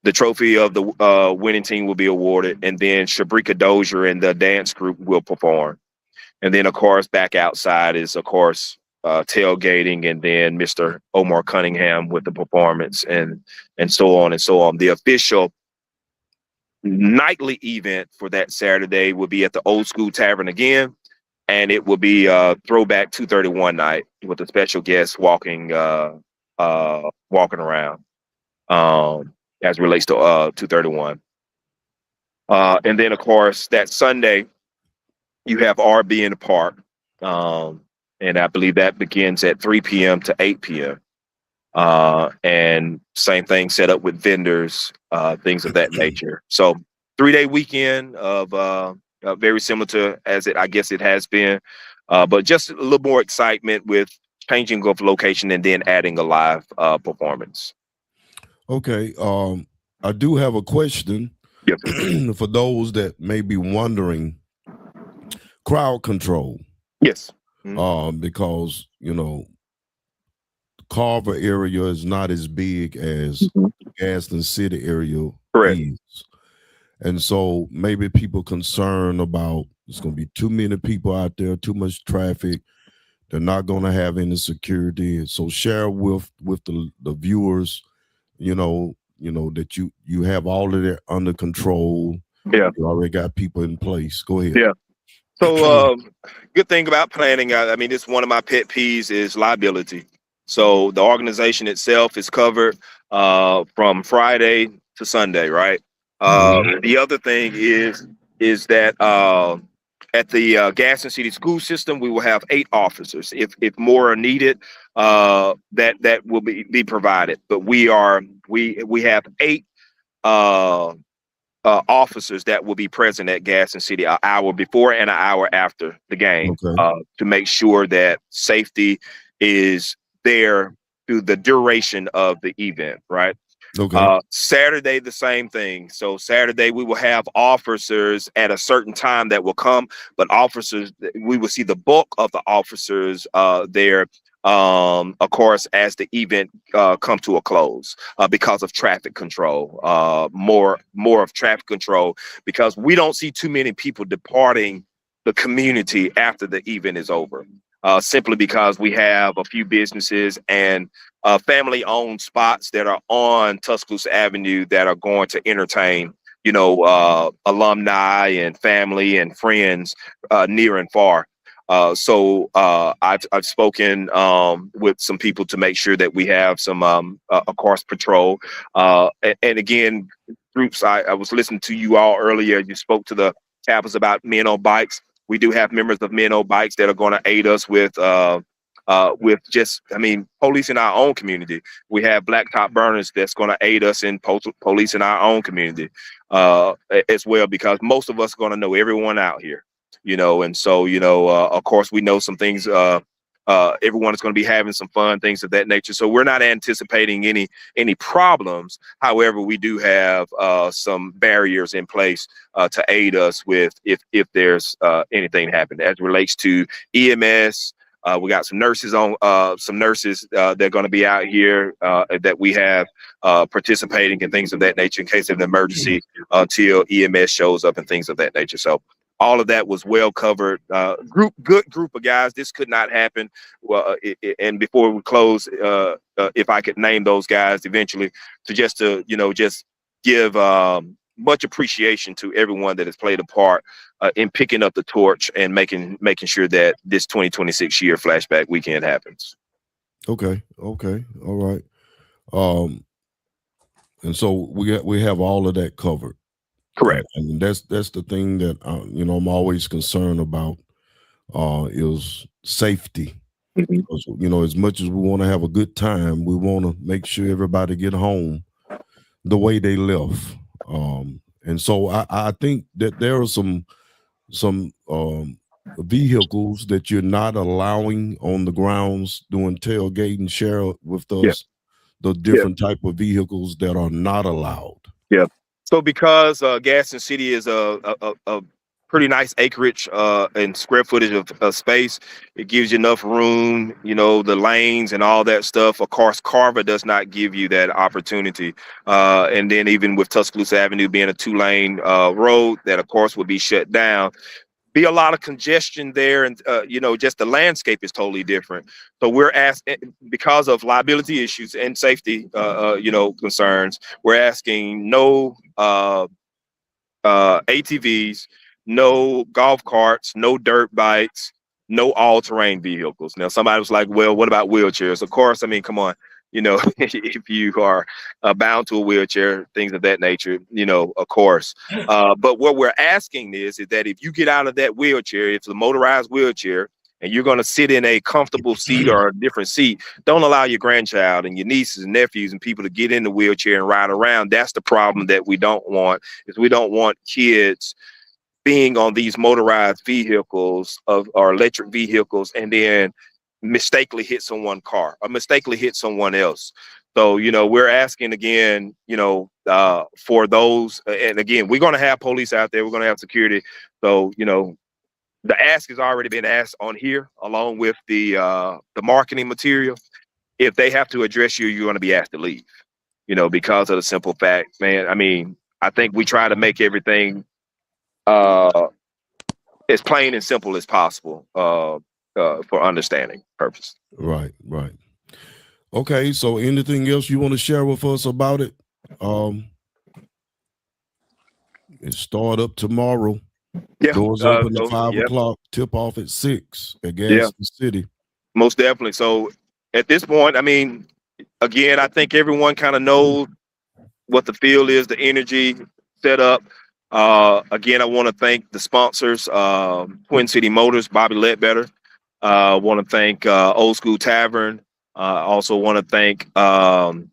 The trophy of the winning team will be awarded, and then Shabrika Dozier and the dance group will perform. And then, of course, back outside is, of course, tailgating, and then Mr. Omar Cunningham with the performance, and so on and so on. The official nightly event for that Saturday will be at the Old School Tavern again, and it will be Throwback 231 night with a special guest walking around as it relates to 231. And then, of course, that Sunday, you have RB in the park. And I believe that begins at 3 p.m. to 8 p.m. And same thing set up with vendors, things of that nature. So 3-day weekend of very similar to as it, I guess it has been, but just a little more excitement with changing of location and then adding a live performance. Okay. I do have a question. Yes. For those that may be wondering, crowd control. Yes. Because, Carver area is not as big as Gaston City area is. And so maybe people concerned about it's going to be too many people out there, too much traffic. They're not going to have any security. So share with the viewers, that you have all of that under control. Yeah. You already got people in place. Go ahead. Yeah. So good thing about planning, I mean, it's one of my pet peeves is liability. So the organization itself is covered from Friday to Sunday, right? The other thing is that at the Gaston City school system, we will have 8 officers. If more are needed, that will be provided. But we have 8 officers that will be present at Gaston City an hour before and an hour after the game, to make sure that safety is there through the duration of the event, right? Okay. Saturday, the same thing. So Saturday, we will have officers at a certain time that will come, but we will see the bulk of the officers there, of course, as the event come to a close because of traffic control, more of traffic control, because we don't see too many people departing the community after the event is over. Simply because we have a few businesses and family-owned spots that are on Tuscaloosa Avenue that are going to entertain, alumni and family and friends near and far. So I've spoken with some people to make sure that we have some, of course, patrol. And again, groups, I was listening to you all earlier. You spoke to the captains about men on bikes. We do have members of Men on Bikes that are going to aid us with police in our own community. We have Blacktop Burners that's going to aid us in police in our own community as well, because most of us are going to know everyone out here, and so, of course, we know some things. Everyone is going to be having some fun, things of that nature. So we're not anticipating any problems. However, we do have some barriers in place to aid us with if there's anything happen as it relates to EMS. We got some nurses that are going to be out here that we have participating in things of that nature in case of an emergency until EMS shows up and things of that nature. So all of that was well covered. Good group of guys. This could not happen. Well, and before we close, if I could name those guys eventually, just give much appreciation to everyone that has played a part in picking up the torch and making sure that this 2026 year flashback weekend happens. Okay. All right. And so we have all of that covered. Correct. And that's the thing that I'm always concerned about is safety. Because, as much as we want to have a good time, we want to make sure everybody get home the way they left. And so I think that there are some vehicles that you're not allowing on the grounds doing tailgate, and share with us the different type of vehicles that are not allowed. Yeah. So because Gaston City is pretty nice acreage and square footage of space. It gives you enough room, the lanes and all that stuff. Of course, Carver does not give you that opportunity. And then even with Tuscaloosa Avenue being a 2-lane road, that of course would be shut down. Be a lot of congestion there, and just the landscape is totally different. So we're asking, because of liability issues and safety concerns, we're asking no ATVs, no golf carts, no dirt bikes, no all-terrain vehicles. Now, somebody was like, well, what about wheelchairs? Of course, I mean, come on, if you are bound to a wheelchair, things of that nature, of course. But what we're asking is that if you get out of that wheelchair, if it's a motorized wheelchair, and you're going to sit in a comfortable seat or a different seat, don't allow your grandchild and your nieces and nephews and people to get in the wheelchair and ride around. That's the problem that we don't want, is we don't want kids being on these motorized vehicles or electric vehicles and then mistakenly hit someone's car or mistakenly hit someone else. So, we're asking again, for those, and again, we're going to have police out there, we're going to have security. So, the ask has already been asked on here, along with the marketing material. If they have to address you, you're going to be asked to leave, because of the simple fact, man. I mean, I think we try to make everything as plain and simple as possible for understanding purpose. Right. Okay, so anything else you want to share with us about it? It start up tomorrow. Yeah. Doors open at 5 o'clock, tip off at 6 at Gaston City. Most definitely. So at this point, I mean, again, I think everyone kind of knows what the feel is, the energy set up. Again, I want to thank the sponsors, Twin City Motors, Bobby Ledbetter. I want to thank Old School Tavern. Also want to thank the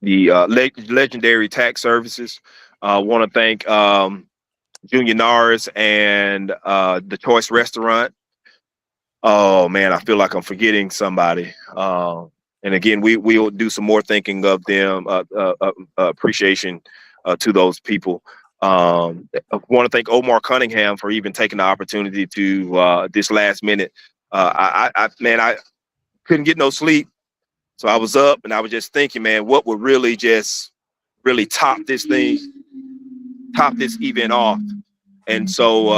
Legendary Tax Services. Want to thank Junior Norris and the Choice Restaurant. Oh man, I feel like I'm forgetting somebody. And again, we'll do some more thinking of them, appreciation to those people. I want to thank Omar Cunningham for even taking the opportunity to this last minute. I couldn't get no sleep, so I was up and I was just thinking, man, what would really top this event off. And so,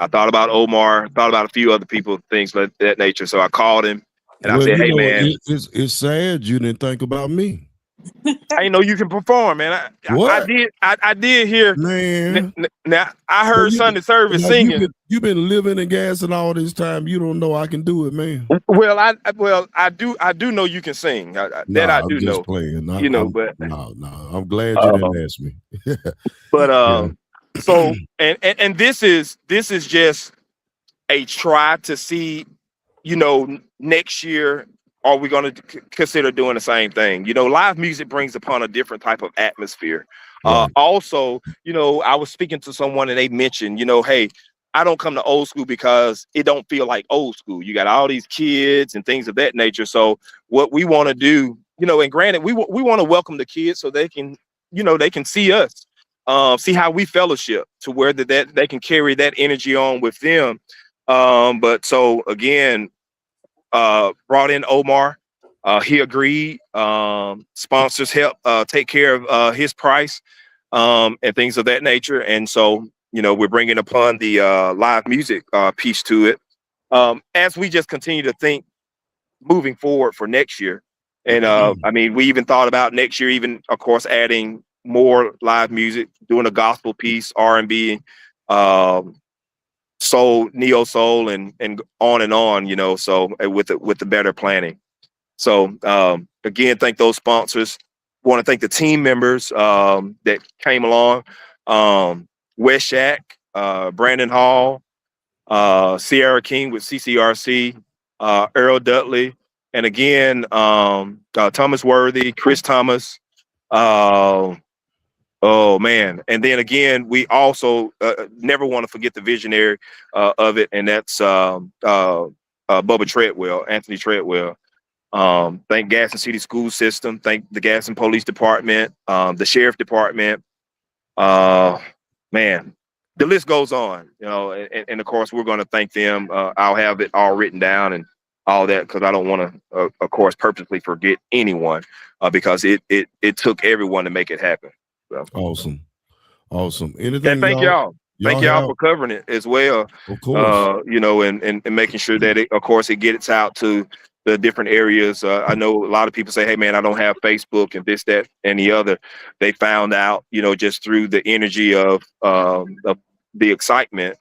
I thought about Omar, thought about a few other people, things like that nature. So I called him and I said, hey, man, it's sad you didn't think about me. I know you can perform, man. I did hear, man. Now I heard Sunday service singing. You've been living in gas and all this time. You don't know I can do it, man. Well, I do know you can sing. I do I'm just know. Playing. But I'm glad you didn't ask me. But so and this is just a try to see, next year, are we going to consider doing the same thing? Live music brings upon a different type of atmosphere. Right. Also, I was speaking to someone and they mentioned, hey, I don't come to Old School because it don't feel like old school. You got all these kids and things of that nature. So what we want to do, and granted, we want to welcome the kids so they can, they can see us, see how we fellowship, to where that they can carry that energy on with them. But so again, brought in Omar. He agreed. Sponsors help take care of his price and things of that nature. And so, we're bringing upon the live music piece to it as we just continue to think moving forward for next year. And I mean, we even thought about next year, even of course, adding more live music, doing a gospel piece, R&B, soul, neo soul, and on, so with the better planning. So again, thank those sponsors. Want to thank the team members that came along. West Shack, Brandon Hall, Sierra King with CCRC, Earl Dudley, and again, Thomas Worthy, Chris Thomas. Oh man. And then again, we also never want to forget the visionary of it, and that's Bubba Treadwell, Anthony Treadwell. Thank Gaston City School System, thank the Gaston Police Department, the Sheriff Department, Man, the list goes on, you know, and of course we're going to thank them. I'll have it all written down and all that because I don't want to, of course, purposely forget anyone because it took everyone to make it happen. So. Awesome. And Anything thank y'all. Thank y'all have? for covering it as well. Of course. You know, and making sure that of course, it gets out to the different areas. I know a lot of people say, "Hey, man, I don't have Facebook and this, that, and the other." They found out, you know, just through the energy of the excitement.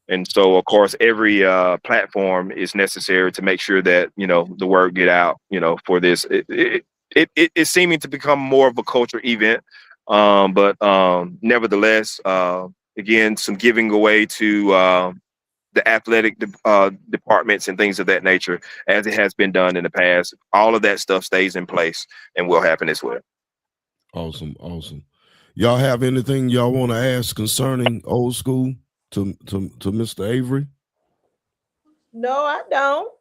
And so, of course, every platform is necessary to make sure that, you know, the word get out, you know, for this. It's seeming to become more of a culture event. But nevertheless, again, some giving away to the athletic departments and things of that nature, as it has been done in the past. All of that stuff stays in place and will happen as well. Awesome. Y'all have anything y'all want to ask concerning Old School to Mr. Avery? No, I don't.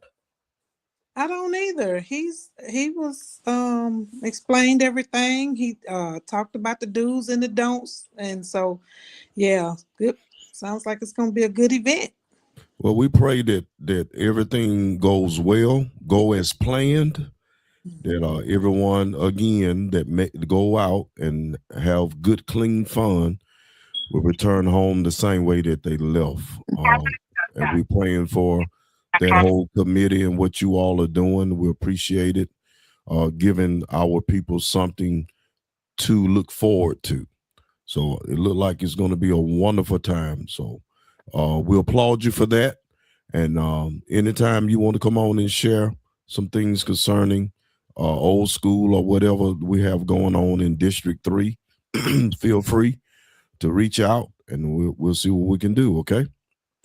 I don't either. He was explained everything. He talked about the do's and the don'ts, and so yeah, good. Sounds like it's going to be a good event. Well, we pray that everything goes well, go as planned. That everyone again that may go out and have good, clean fun will return home the same way that they left. And we're praying for that whole committee and what you all are doing. We appreciate it, giving our people something to look forward to. So it looked like it's going to be a wonderful time. So we applaud you for that. And anytime you want to come on and share some things concerning Old School or whatever we have going on in District 3, feel free to reach out and we'll see what we can do, okay?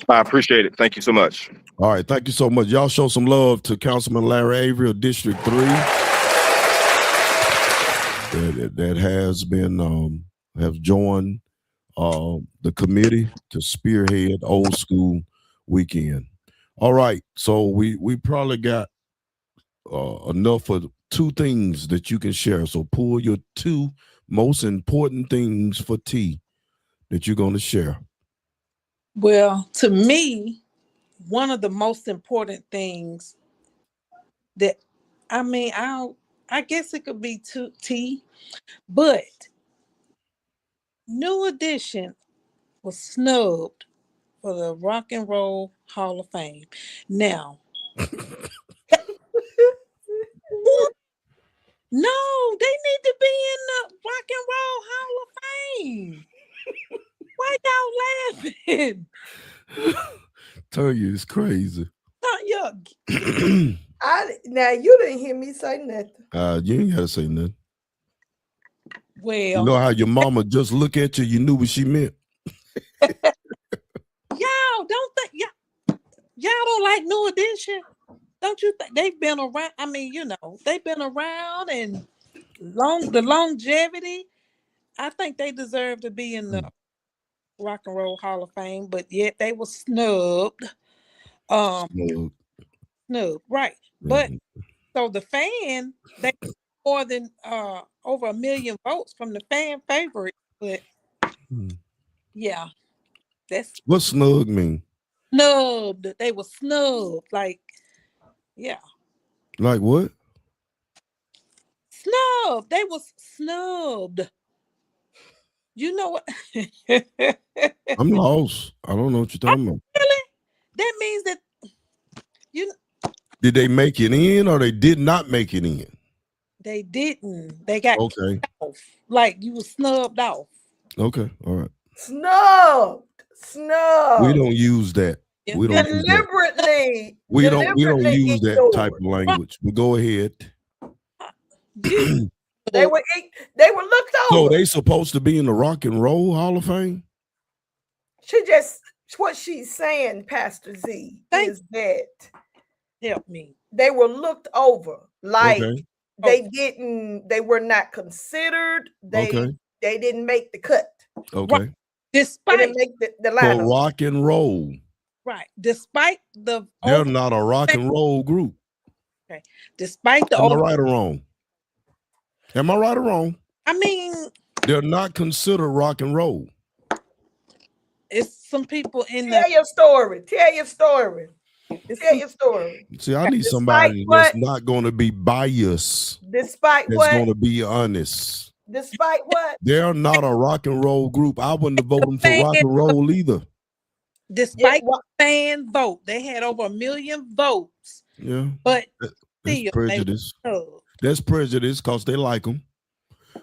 I appreciate it. Thank you so much. All right, thank you so much. Y'all show some love to Councilman Larry Avery of District 3 that has been have joined the committee to spearhead Old School weekend. All right, so we probably got enough of 2 things that you can share. So pull your 2 most important things for T that you're going to share. Well, to me, one of the most important things that, I guess it could be T, but New Edition was snubbed for the Rock and Roll Hall of Fame. Now, no, they need to be in the Rock and Roll Hall of Fame. Why y'all laughing? Tell you it's crazy. Now you didn't hear me say nothing. You ain't gotta say nothing. Well, you know how your mama just look at you, you knew what she meant. Y'all don't like New Edition? Don't you think they've been around? I mean, you know, they've been around and the longevity. I think they deserve to be in the Rock and Roll Hall of Fame, but yet they were snubbed. Snubbed, right. But so the fan, they more than over 1 million votes from the fan favorite. But yeah, that's what snug mean. Snubbed. They were snubbed. Like, yeah. Like what? Snubbed. They was snubbed. You know what? I'm lost. I don't know what you're talking about. Really? That means that did they make it in or they did not make it in? They didn't. They got kicked off. Like you were snubbed off. Okay, all right. Snubbed. We don't use that. We don't deliberately. We don't use that type of language. But go ahead. They were looked over. So they supposed to be in the Rock and Roll Hall of Fame? What she's saying, Pastor Z, is that help me. They were looked over. Like they were not considered. They didn't make the cut. Okay. Right. Despite they didn't make the lineup. For Rock and Roll. Right. Despite they're not a rock and roll group. Okay. Despite the Am I right or wrong? Am I right or wrong? I mean, They're not considered rock and roll. It's some people in Tell your story. Tell your story. Tell your story. See, I need Despite somebody what? that's not going to be biased. Despite That's what? going to be honest. Despite what? They're not a rock and roll group. I wouldn't have voted for rock and roll either. Despite fan vote, they had over 1 million votes. Yeah, but that's prejudice. That's prejudice because they like them,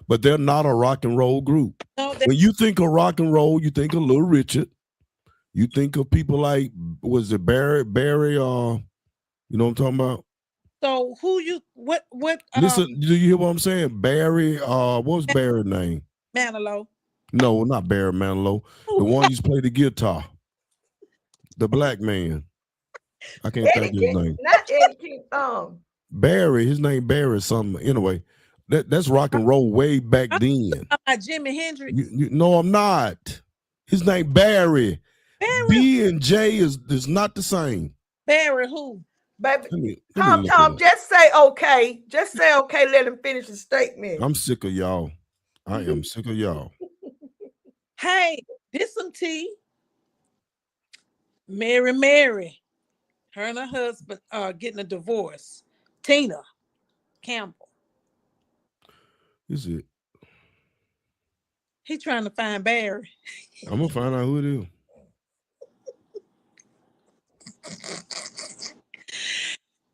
but they're not a rock and roll group. No, when you think of rock and roll, you think of Little Richard. You think of people like, was it Barry? You know what I'm talking about? So what? Listen, do you hear what I'm saying? Barry, what was Barry's name? Manilow. No, not Barry Manilow. The one used to play the guitar. The black man. I can't think of his name. Not Eddie King. Barry, his name Barry something. Anyway, that's rock and roll way back then. Jimi Hendrix. No, I'm not. His name Barry. B and J is not the same. Barry who? Baby, Tom, just say okay. Just say okay. Let him finish his statement. I'm sick of y'all. I am sick of y'all. Hey, this some tea. Mary. Her and her husband are getting a divorce. Tina Campbell. Is it? He's trying to find Barry. I'm gonna find out who it is.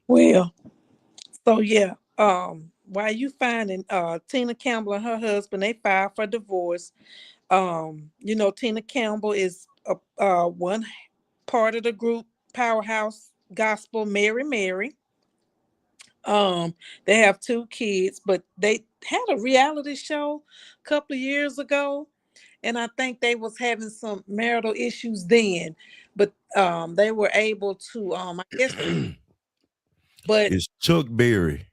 Well, so yeah, while you finding Tina Campbell and her husband, they filed for divorce. Tina Campbell is one part of the group Powerhouse Gospel Mary. They have 2 kids, but they had a reality show a couple of years ago, and I think they was having some marital issues then, but they were able to I guess but it's Chuck Berry.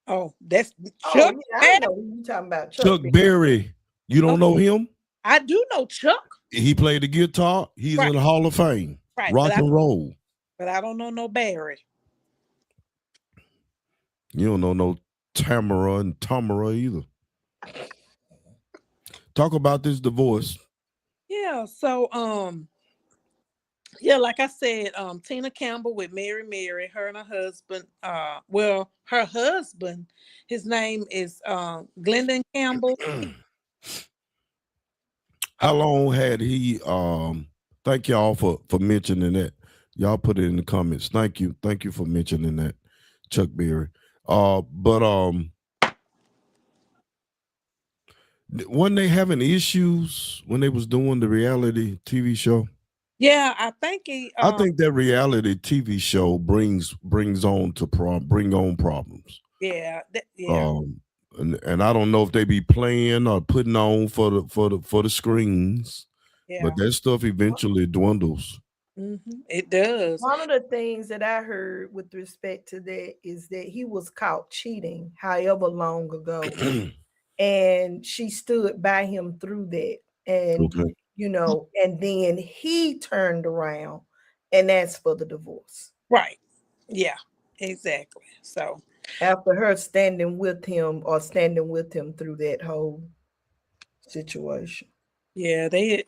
Oh, that's Chuck. Yeah, I know who you talking about. Chuck Berry. You don't know him? I do know Chuck. He played the guitar. He's in the Hall of Fame. Right. Rock and roll. But I don't know no Barry. You don't know no Tamara and Tamara either. Talk about this divorce. Yeah, so like I said, Tina Campbell with Mary, her and her husband, her husband, his name is Glendon Campbell. How long had he thank y'all for mentioning that. Y'all put it in the comments. Thank you for mentioning that, Chuck Berry. But when they having issues when they was doing the reality TV show? Yeah, I think I think that reality TV show brings on problems. Yeah, and I don't know if they be playing or putting on for the screens. Yeah. But that stuff eventually dwindles. Mm-hmm. It does. One of the things that I heard with respect to that is that he was caught cheating however long ago. And she stood by him through that. And, and then he turned around and asked for the divorce. Right. Yeah, exactly. So after her standing with him through that whole situation. Yeah, they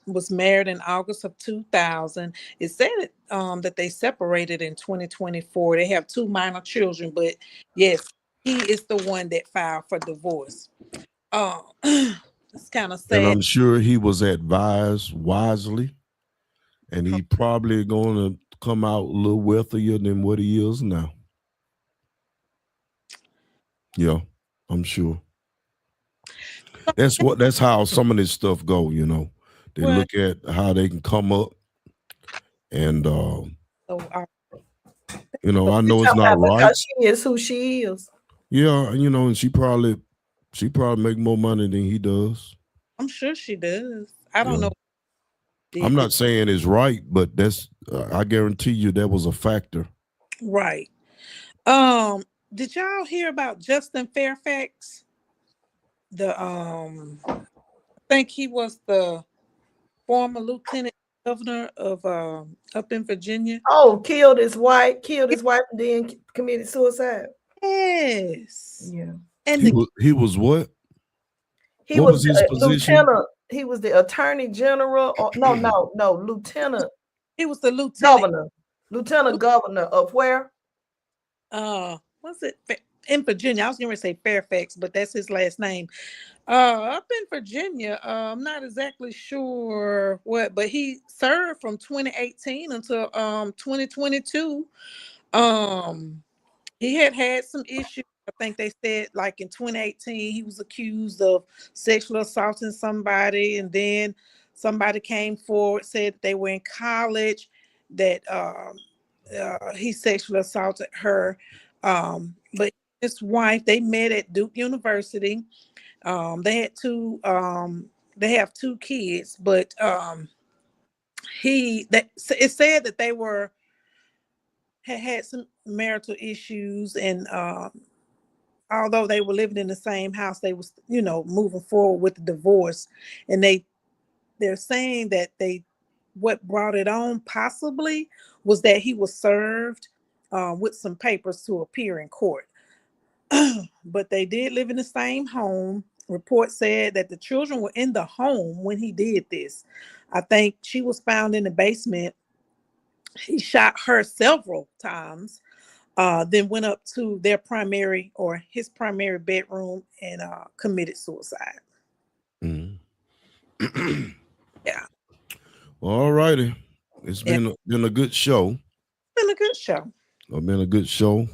was married in August of 2000. It said that they separated in 2024. They have 2 minor children, but yes, he is the one that filed for divorce. It's kind of sad. And I'm sure he was advised wisely, and he probably going to come out a little wealthier than what he is now. Yeah, I'm sure. That's how some of this stuff go, They look at how they can come up, and I know it's not right. Because she is who she is. Yeah, and she probably make more money than he does. I'm sure she does. I don't know. I'm not saying it's right, but that's I guarantee you that was a factor. Right. Did y'all hear about Justin Fairfax? I think he was the former lieutenant governor of up in Virginia. Oh, killed his wife and then committed suicide. Yes. Yeah. And he was what? He What was was his the position? lieutenant. He was the attorney general. Or, no, lieutenant He was the lieutenant. governor. Lieutenant governor of where? Was it in Virginia? I was going to say Fairfax, but that's his last name. Up in Virginia. I'm not exactly sure what, but he served from 2018 until 2022. He had some issues. I think they said like in 2018 he was accused of sexual assaulting somebody, and then somebody came forward, said they were in college, that he sexually assaulted her. But his wife, they met at Duke University. They had they have two kids, but it said that they had some marital issues, and although they were living in the same house, they was moving forward with the divorce, and they're saying that what brought it on possibly was that he was served with some papers to appear in court. But they did live in the same home. Reports said that the children were in the home when he did this. I think she was found in the basement. He shot her several times, then went up to his primary bedroom and committed suicide. Mm-hmm. Yeah. All righty. It's been a good show. Been a good show. Been a good show.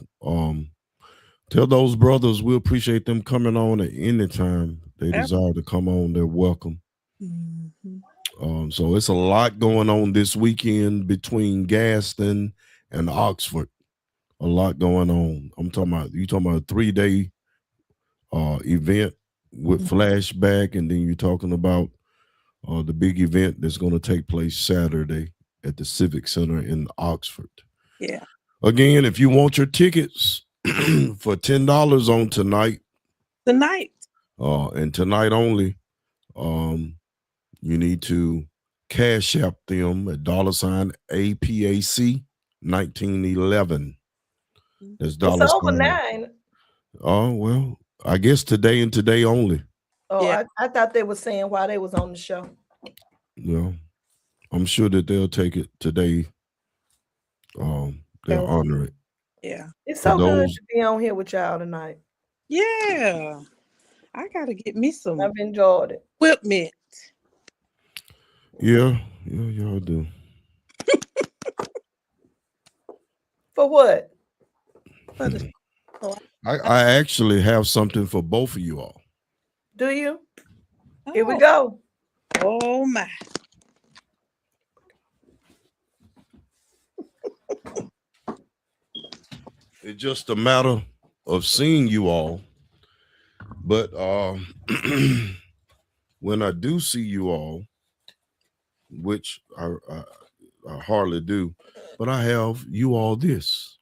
Tell those brothers we appreciate them coming on at any time they desire to come on. They're welcome. Mm-hmm. So it's a lot going on this weekend between Gaston and Oxford. A lot going on. You talking about a 3-day event with FlashBack, and then you're talking about the big event that's going to take place Saturday at the Civic Center in Oxford. Yeah. Again, if you want your tickets for $10 on tonight, and tonight only, you need to cash app them at $APAC 1911. That's $. It's over 9. Oh, well, I guess today and today only. Oh, yeah. I thought they were saying while they was on the show. Yeah, I'm sure that they'll take it today. They'll honor it. Yeah. It's so good to be on here with y'all tonight. Yeah. I gotta get me some. I've enjoyed it. Equipment. Yeah, y'all do. For what? I actually have something for both of you all. Do you? Here we go. Oh my. It's just a matter of seeing you all. But when I do see you all, which I hardly do, but I have you all this.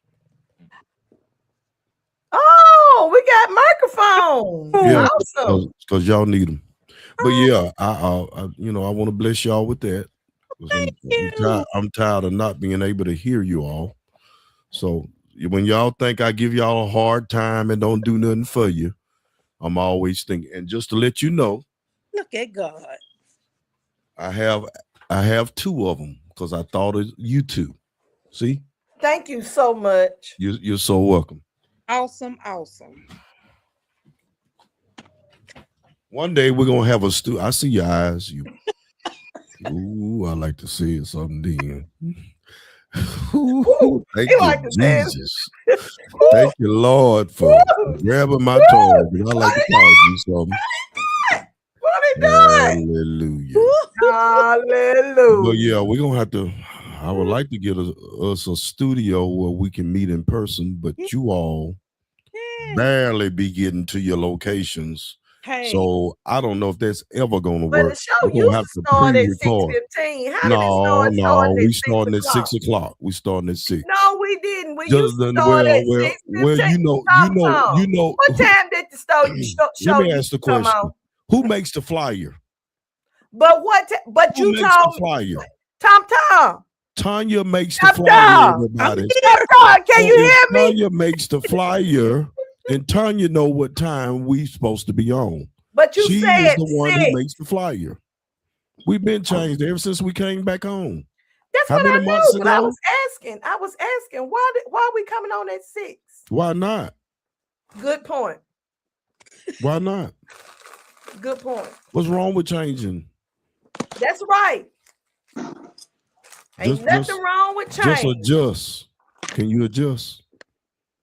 Oh, we got microphones. Yeah, awesome. Because y'all need them. But yeah, I want to bless y'all with that. I'm tired of not being able to hear you all. So when y'all think I give y'all a hard time and don't do nothing for you, I'm always thinking. And just to let you know, look at God. I have 2 of them because I thought of you two. See? Thank you so much. You're so welcome. Awesome. One day we're gonna have a I see your eyes. Ooh, I like to see it something then. Ooh, thank you, Jesus. Thank you, Lord, for grabbing my tongue. I like to call you something. What are they doing? Hallelujah. But yeah, we're gonna have to. I would like to get us a studio where we can meet in person, but you all barely be getting to your locations. Hey. So I don't know if that's ever going to but work. The show used to start at 6:15. How did it start? We starting at 6 o'clock. We starting at 6. No, we didn't. We used to start at 6:15. Well, you know. What time did the show? Let me ask the question: who makes the flyer? But but who you makes told the flyer? Tom. Tanya makes the flyer. Everybody, can you hear me? Tanya makes the flyer. And Tanya know what time we supposed to be on. But you She said is the one who 6. makes the flyer. We've been changed ever since we came back home. That's How what many I months knew, but ago? I was asking why are we coming on at 6? Why not? Good point. Why not? Good point. What's wrong with changing? That's right. Ain't nothing wrong with change. Just adjust. Can you adjust?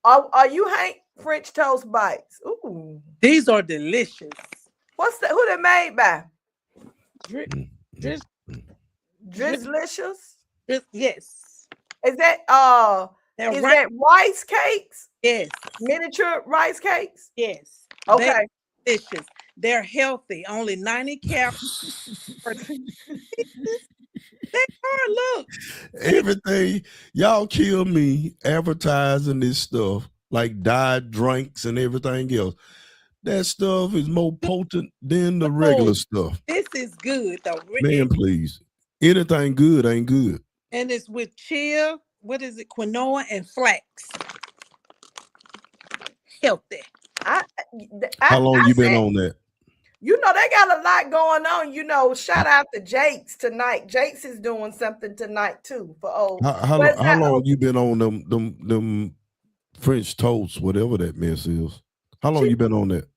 Are you Hank French toast bites? Ooh, These are delicious. what's that? Who they made by? Drizzlicious? Yes. Is that that rice cakes? Yes. Miniature rice cakes? Yes. Okay. They're delicious. They're healthy. Only 90 calories per They are, look. Everything, y'all kill me advertising this stuff like diet drinks and everything else. That stuff is more potent than the regular stuff. This is good though. Man, please. Anything good ain't good. And it's with chia, what is it, quinoa and flax. Healthy. How long you been on that? You know, they got a lot going on. You know, shout out to Jake's tonight. Jake's is doing something tonight too for old. How long you been on them French toast, whatever that mess is? How long you been on that?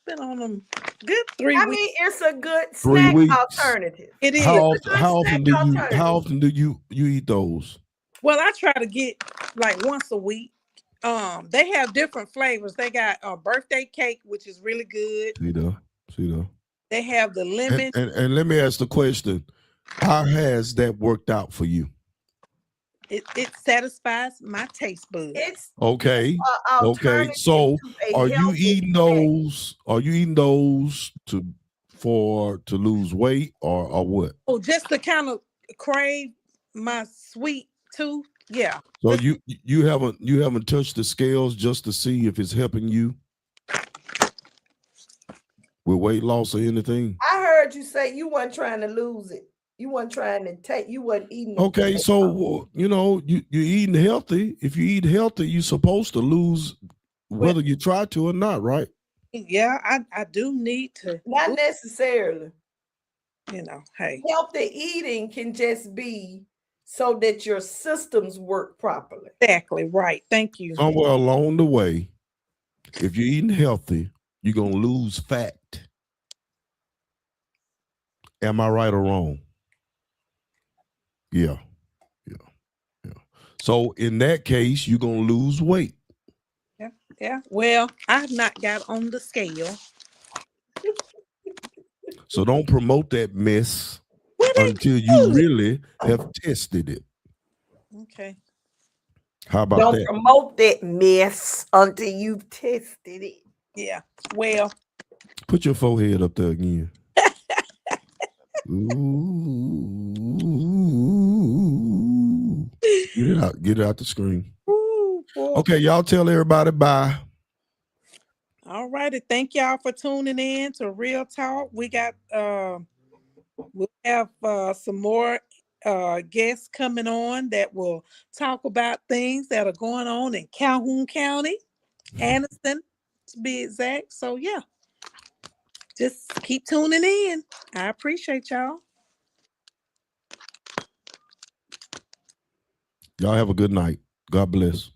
Been on them good 3 weeks. I mean, it's a good 3 snack weeks. alternative. It is. How often do you eat those? Well, I try to get like once a week. They have different flavors. They got a birthday cake, which is really good. See there. They have the lemon. And let me ask the question: how has that worked out for you? It satisfies my taste buds. It's okay. So are you eating those? Are you eating those to lose weight or what? Oh, just to kind of crave my sweet tooth. Yeah. So you haven't touched the scales just to see if it's helping you with weight loss or anything? I heard you say you weren't trying to lose it. You weren't trying to take. You weren't eating. Okay, so you're eating healthy. If you eat healthy, you're supposed to lose whether you try to or not, right? Yeah, I do need to. Not necessarily. You know, hey. Healthy eating can just be so that your systems work properly. Exactly right. Thank you. Somewhere along the way, if you're eating healthy, you're gonna lose fat. Am I right or wrong? Yeah. So in that case, you're gonna lose weight. Yeah. Well, I've not got on the scale. So don't promote that mess until you really have tested it. Okay. How about Don't that? promote that mess until you've tested it. Yeah. Well, put your forehead up there again. Ooh. Get it out the screen. Ooh, okay, y'all tell everybody bye. All righty. Thank y'all for tuning in to Real Talk. We got we'll have some more guests coming on that will talk about things that are going on in Calhoun County, Anniston to be exact. So yeah. Just keep tuning in. I appreciate y'all. Y'all have a good night. God bless.